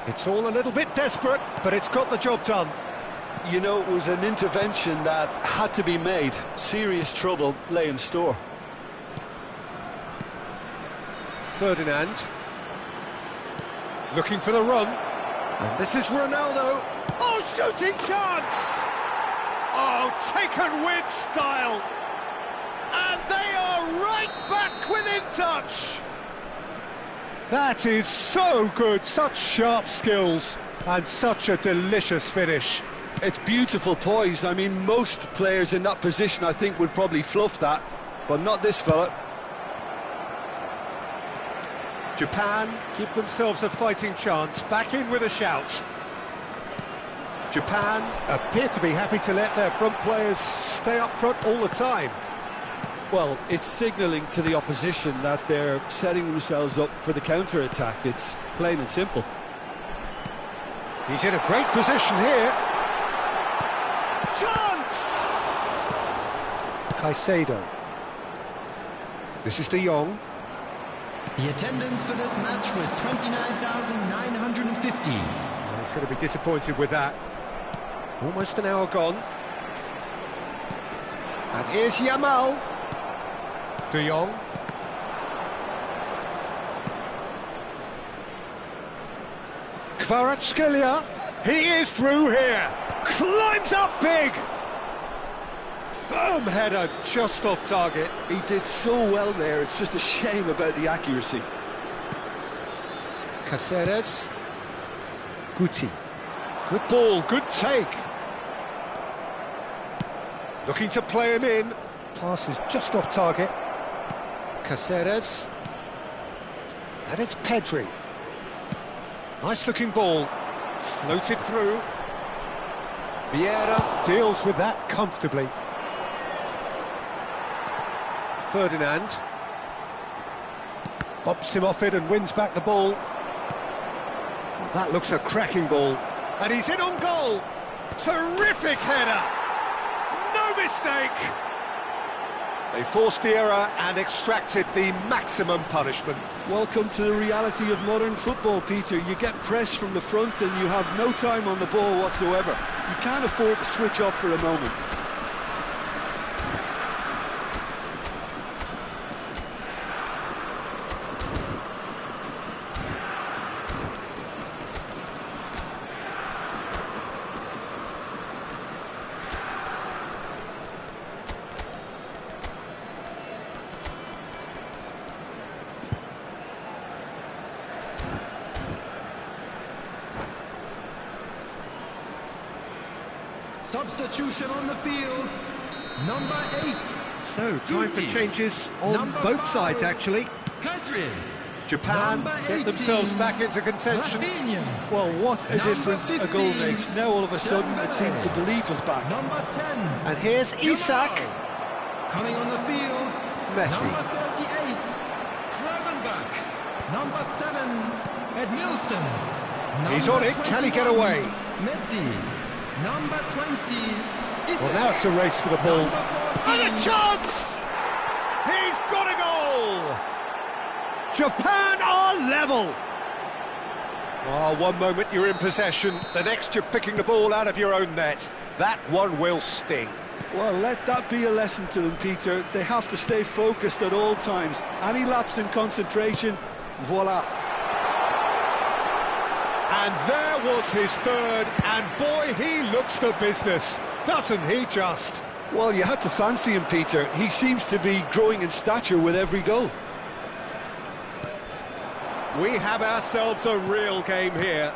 It's all a little bit desperate, but it's got the job done. You know, it was an intervention that had to be made. Serious trouble lay in store. Ferdinand. Looking for the run. And this is Ronaldo. Oh, shooting chance! Oh, taken with style. And they are right back within touch. That is so good. Such sharp skills and such a delicious finish. It's beautiful poise. I mean, most players in that position, I think, would probably fluff that, but not this fella. Japan give themselves a fighting chance, back in with a shout. Japan appear to be happy to let their front players stay up front all the time. Well, it's signalling to the opposition that they're setting themselves up for the counter-attack. It's plain and simple. He's in a great position here. Chance! Caicedo. This is De Jong. The attendance for this match was 29,950. He's going to be disappointed with that. Almost an hour gone. And here's Yamal. De Jong. Kvaratskhelia. He is through here. Climbs up big. Firm header, just off target. He did so well there, it's just a shame about the accuracy. Caceres. Guti. Good ball, good take. Looking to play him in. Pass is just off target. Caceres. And it's Pedri. Nice looking ball. Floated through. Vieira deals with that comfortably. Ferdinand. Bops him off it and wins back the ball. Well, that looks a cracking ball. And he's in on goal. Terrific header. No mistake. They forced the error and extracted the maximum punishment. Welcome to the reality of modern football, Peter. You get pressed from the front and you have no time on the ball whatsoever. You can't afford to switch off for a moment. Substitution on the field, number 8. So, time for changes on Number both 5, sides, actually. Pedri. Japan Number get 18, themselves back into contention. Rafinha. Well, what a Number difference a goal 15, makes. Now all of a sudden it seems the belief is back. Number 10. And here's Isak. Coming on the field, Messi. number 38, Gravenberch. Number 7, Edmilson. He's on it, can he get away? Messi. Number 20, Isak. Well, now it's a race for the ball. Number 14, And a chance! He's got a goal! Japan are level! Oh, one moment you're in possession, the next you're picking the ball out of your own net. That one will sting. Well, let that be a lesson to them, Peter. They have to stay focused at all times. Any lapse in concentration, voila. And there was his third, and boy, he looks the business, doesn't he just? Well, you had to fancy him, Peter. He seems to be growing in stature with every goal. We have ourselves a real game here.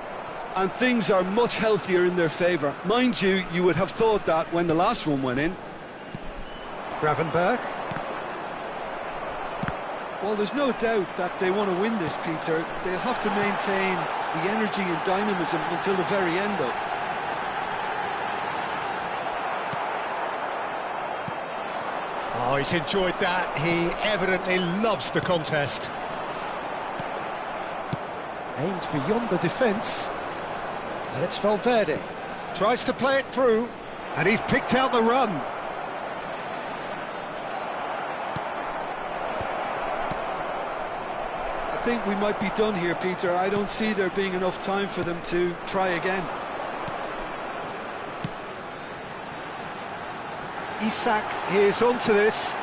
And things are much healthier in their favour. Mind you, you would have thought that when the last one went in. Gravenberch. Well, there's no doubt that they want to win this, Peter. They'll have to maintain the energy and dynamism until the very end, though. Oh, he's enjoyed that. He evidently loves the contest. Aims beyond the defence. And it's Valverde. Tries to play it through. And he's picked out the run. I think we might be done here, Peter. I don't see there being enough time for them to try again. Isak is onto this.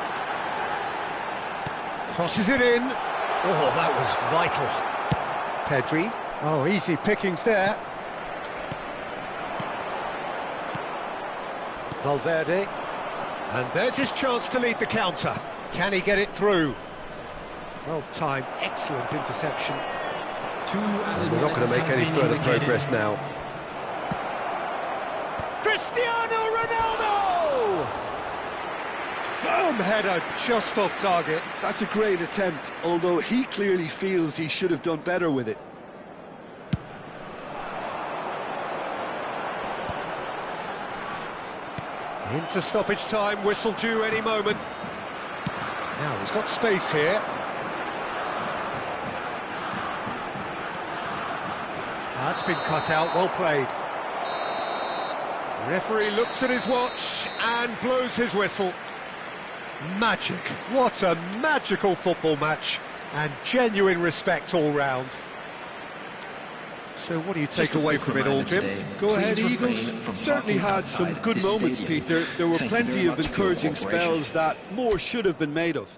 Crosses it in. Oh, that was vital. Pedri. Oh, easy pickings there. Valverde. And there's his chance to lead the counter. Can he get it through? Well timed, excellent interception. And they're not going to make any further progress now. Cristiano Ronaldo! Firm header, just off target. That's a great attempt, although he clearly feels he should have done better with it. Into stoppage time, whistle due any moment. Now he's got space here. That's been cut out, well played. Referee looks at his watch and blows his whistle. Magic, what a magical football match, and genuine respect all round. So what do you take away from it all, Jim? Go ahead, Eagles. Certainly had some good moments, Peter. There were plenty of encouraging spells that more should have been made of.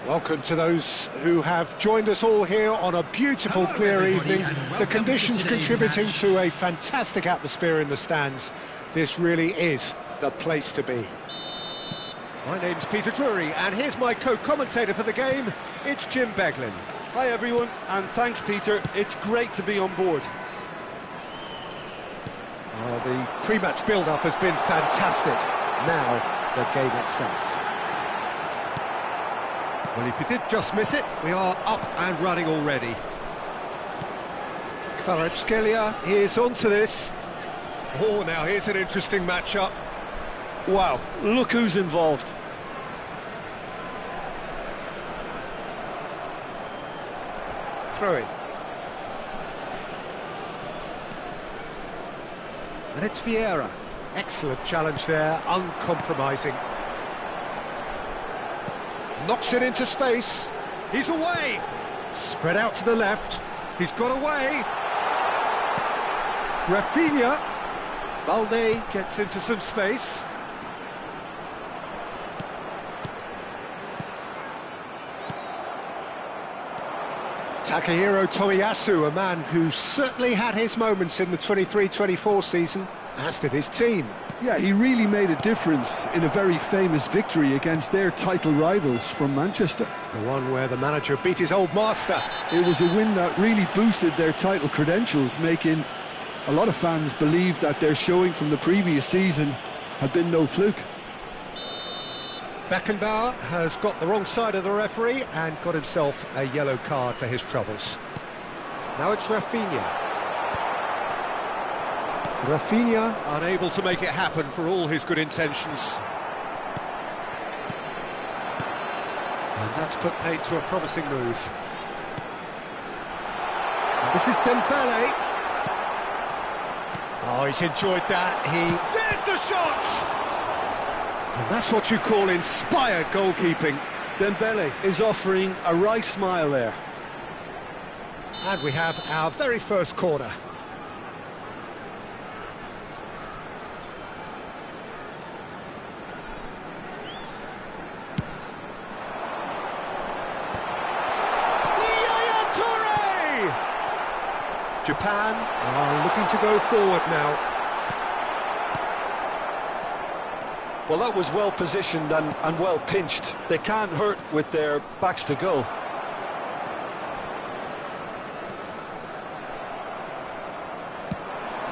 Welcome to those who have joined us all here on a beautiful, clear evening. The conditions contributing to a fantastic atmosphere in the stands. This really is the place to be. My name's Peter Drury, and here's my co-commentator for the game. It's Jim Beglin. Hi everyone, and thanks Peter. It's great to be on board. Well, the pre-match build-up has been fantastic. Now, the game itself. Well, if you did just miss it, we are up and running already. Kvaratskhelia is onto this. Oh, now here's an interesting matchup. Wow, look who's involved. Throw in. And it's Vieira. Excellent challenge there, uncompromising. Knocks it into space. He's away. Spread out to the left. He's got away. Rafinha. Balde gets into some space. Takahiro Tomiyasu, a man who certainly had his moments in the 23-24 season, as did his team. Yeah, he really made a difference in a very famous victory against their title rivals from Manchester. The one where the manager beat his old master. It was a win that really boosted their title credentials, making a lot of fans believe that their showing from the previous season had been no fluke. Beckenbauer has got the wrong side of the referee and got himself a yellow card for his troubles. Now it's Rafinha. Rafinha unable to make it happen for all his good intentions. And that's put paid to a promising move. And this is Dembele. Oh, he's enjoyed that. There's the shot! And that's what you call inspired goalkeeping. Dembele is offering a right smile there. And we have our very first corner. Japan are looking to go forward now. Well, that was well positioned and well pinched. They can't hurt with their backs to goal.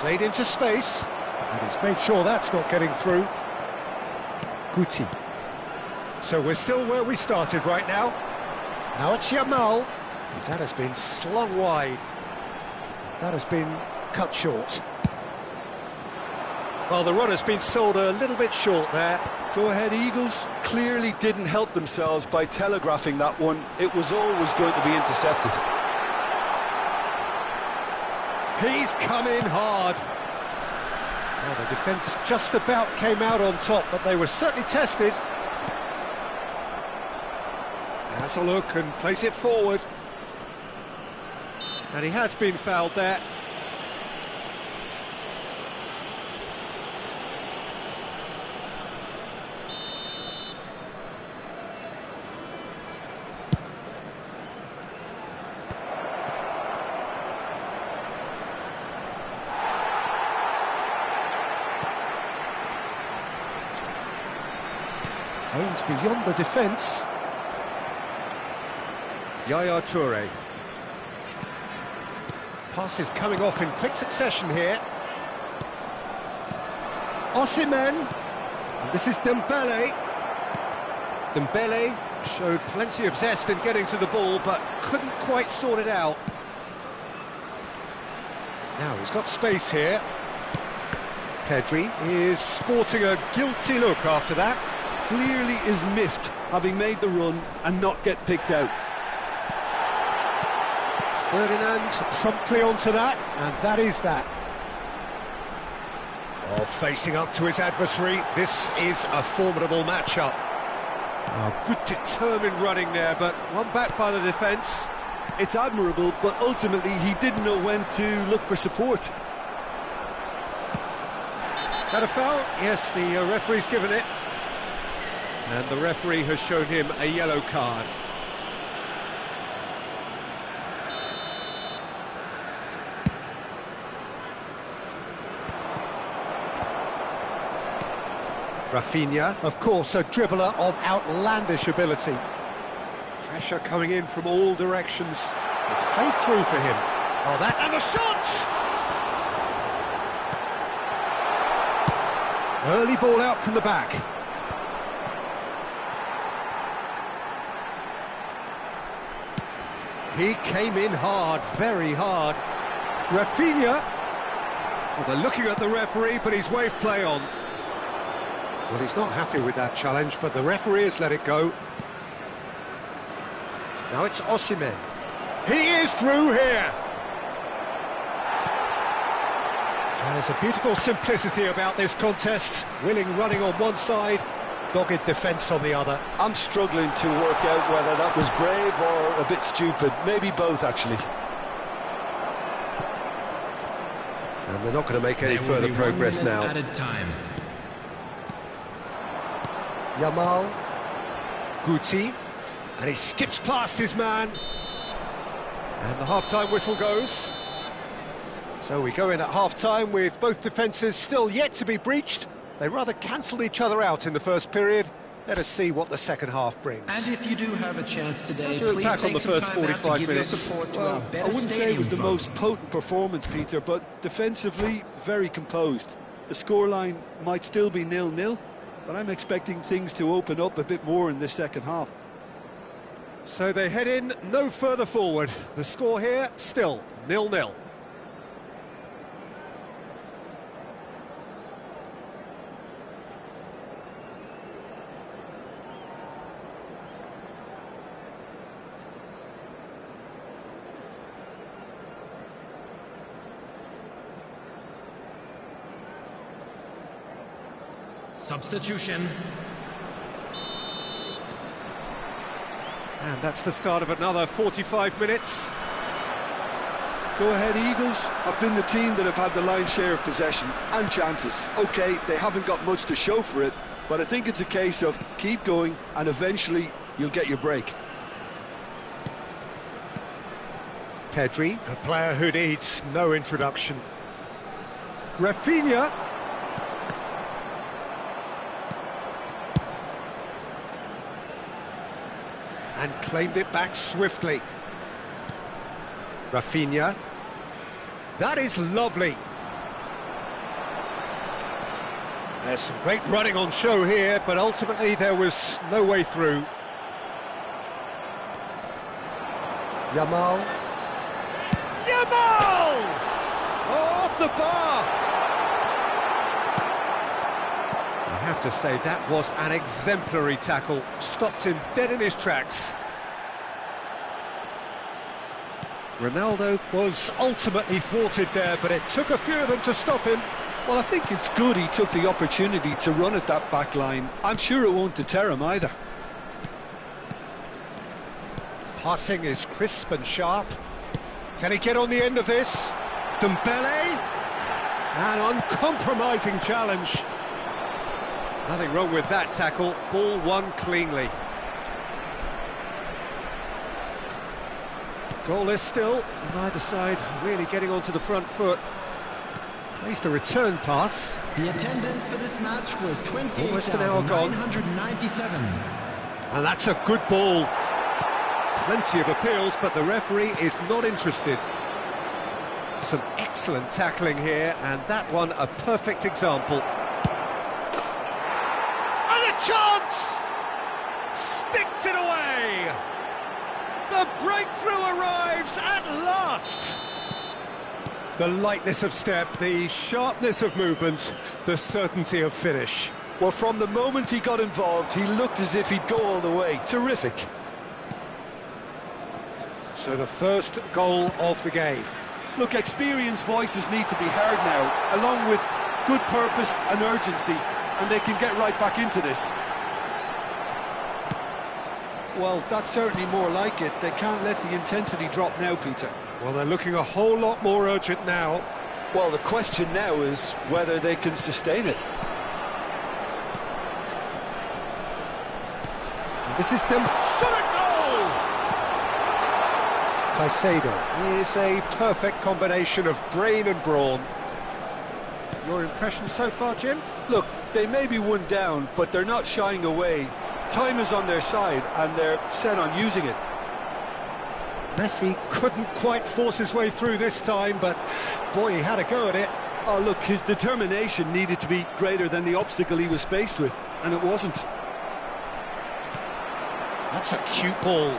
Played into space, and he's made sure that's not getting through. Guti. So we're still where we started right now. Now it's Yamal. That has been slung wide. That has been cut short. Well, the run has been sold a little bit short there. Go ahead, Eagles. Clearly didn't help themselves by telegraphing that one. It was always going to be intercepted. He's come in hard. Well, the defence just about came out on top, but they were certainly tested. Has a look and place it forward. And he has been fouled there. Aims beyond the defence. Yaya Toure. Passes coming off in quick succession here. Osimhen. And this is Dembele. Dembele showed plenty of zest in getting to the ball, but couldn't quite sort it out. Now he's got space here. Pedri is sporting a guilty look after that. Clearly is miffed, having made the run and not get picked out. Ferdinand promptly onto that, and that is that. Oh, facing up to his adversary, this is a formidable matchup. Oh, good determined running there, but one back by the defence. It's admirable, but ultimately he didn't know when to look for support. That a foul? Yes, the referee's given it. And the referee has shown him a yellow card. Rafinha, of course, a dribbler of outlandish ability. Pressure coming in from all directions. It's played through for him. Oh, that... And the shot! Early ball out from the back. He came in hard, very hard. Rafinha. Well, they're looking at the referee, but he's waved play on. Well, he's not happy with that challenge, but the referee has let it go. Now it's Osimhen. He is through here. There's a beautiful simplicity about this contest. Willing running on one side, dogged defence on the other. I'm struggling to work out whether that was brave or a bit stupid. Maybe both, actually. And they're not going to make any further progress now. Added time. Yamal. Guti. And he skips past his man. And the half-time whistle goes. So we go in at half-time with both defences still yet to be breached. They rather cancelled each other out in the first period. Let us see what the second half brings. And if you do have a chance today, to look please back take on the some first time out to 45 give your minutes. support to Well, our I wouldn't say it was the stadium most potent performance, Peter, but defensively, very composed. The scoreline might still be 0-0, but I'm expecting things to open up a bit more in this second half. So they head in no further forward. The score here, still 0-0. Substitution. And that's the start of another 45 minutes. Go ahead, Eagles. I've been the team that have had the lion's share of possession and chances. OK, they haven't got much to show for it, but I think it's a case of keep going and eventually you'll get your break. Pedri, a player who needs no introduction. Rafinha. And claimed it back swiftly. Rafinha. That is lovely. There's some great running on show here, but ultimately there was no way through. Yamal. Yamal! Oh, off the bar! I have to say, that was an exemplary tackle. Stopped him dead in his tracks. Ronaldo was ultimately thwarted there, but it took a few of them to stop him. Well, I think it's good he took the opportunity to run at that back line. I'm sure it won't deter him either. Passing is crisp and sharp. Can he get on the end of this? Dembele. An uncompromising challenge. Nothing wrong with that tackle. Ball won cleanly. Goalless still. Neither side really getting onto the front foot. Plays the return pass. The attendance for this match was Almost an hour gone. 28,997. And that's a good ball. Plenty of appeals, but the referee is not interested. Some excellent tackling here, and that one a perfect example. And a chance! Sticks it away! The breakthrough arrives at last! The lightness of step, the sharpness of movement, the certainty of finish. Well, from the moment he got involved, he looked as if he'd go all the way. Terrific. So the first goal of the game. Look, experienced voices need to be heard now, along with good purpose and urgency, and they can get right back into this. Well, that's certainly more like it. They can't let the intensity drop now, Peter. Well, they're looking a whole lot more urgent now. Well, the question now is whether they can sustain it. This is them. Shot a goal! Caicedo is a perfect combination of brain and brawn. Your impression so far, Jim? Look, They may be one down, but they're not shying away. Time is on their side, and they're set on using it. Messi couldn't quite force his way through this time, but boy, he had a go at it. Oh, look, his determination needed to be greater than the obstacle he was faced with, and it wasn't. That's a cute ball.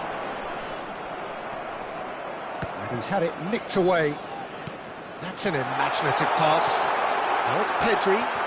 And he's had it nicked away. That's an imaginative pass. Now it's Pedri.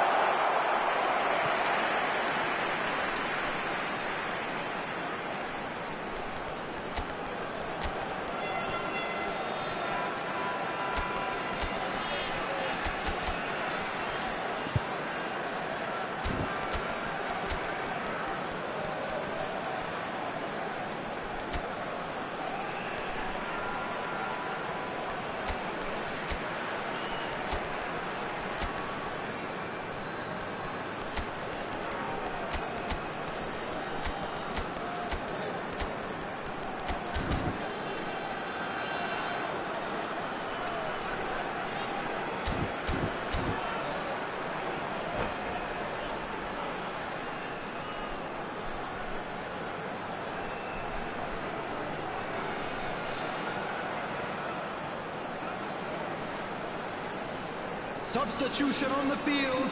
Substitution on the field.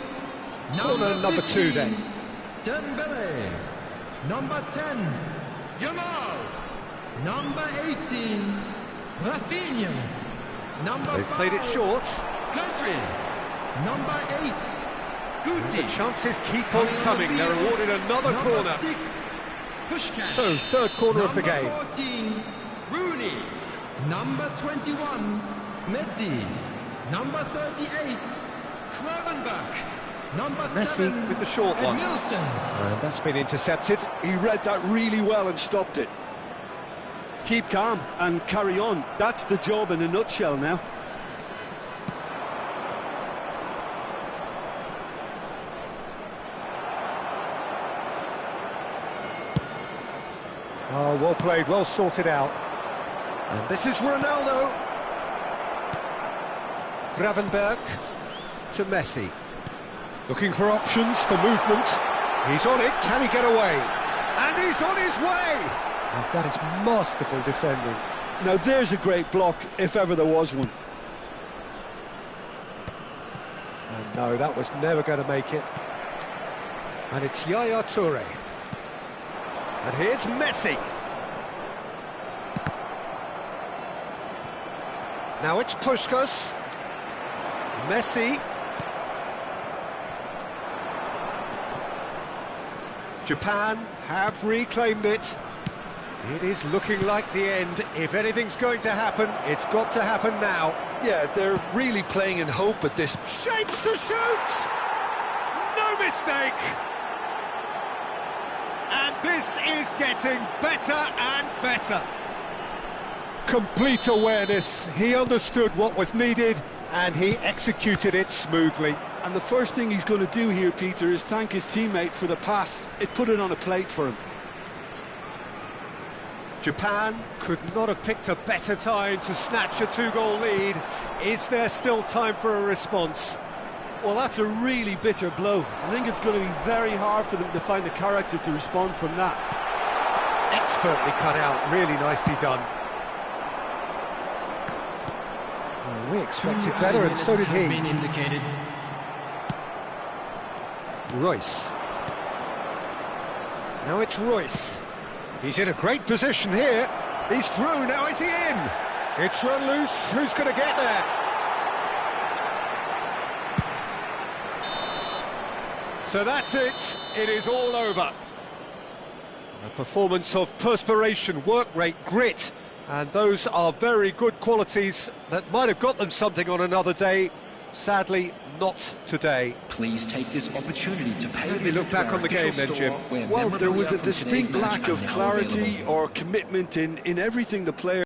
Corner number 2 then. Dembele. Number 10, Yamal. Number 18, Rafinha. Number They've 5, played it short. Pedri. Number 8, The Guti. chances keep on coming. They're awarded another Number corner. 6, Puskás. So, third corner of the game. Number 14, Rooney. Number 21, Messi. Number 38, Kravenberg. Number Messi 7, with the short one. Edmilson. And that's been intercepted. He read that really well and stopped it. Keep calm and carry on. That's the job in a nutshell now. Oh, well played, well sorted out. And this is Ronaldo. Gravenberg to Messi. Looking for options for movement. He's on it, can he get away? And he's on his way! And that is masterful defending. Now there's a great block, if ever there was one. And no, that was never going to make it. And it's Yaya Toure. And here's Messi. Now it's Puskás. Messi. Japan have reclaimed it. It is looking like the end. If anything's going to happen, it's got to happen now. Yeah, they're really playing in hope at this. Shapes to shoot! No mistake! And this is getting better and better. Complete awareness. He understood what was needed and he executed it smoothly. And the first thing he's going to do here, Peter, is thank his teammate for the pass. It put it on a plate for him. Japan could not have picked a better time to snatch a 2-goal lead. Is there still time for a response? Well, that's a really bitter blow. I think it's going to be very hard for them to find the character to respond from that. Expertly cut out, really nicely done. Well, we expected better, and so did he. Been indicated. Royce. Now it's Royce. He's in a great position here. He's through, now is he in? It's run loose, who's going to get there? So that's it, it is all over. A performance of perspiration, work rate, grit, and those are very good qualities that might have got them something on another day. Sadly, not today. Please take this opportunity to pay. Let me look back on the game then, Jim. Well, there was a distinct lack of clarity or commitment in everything the player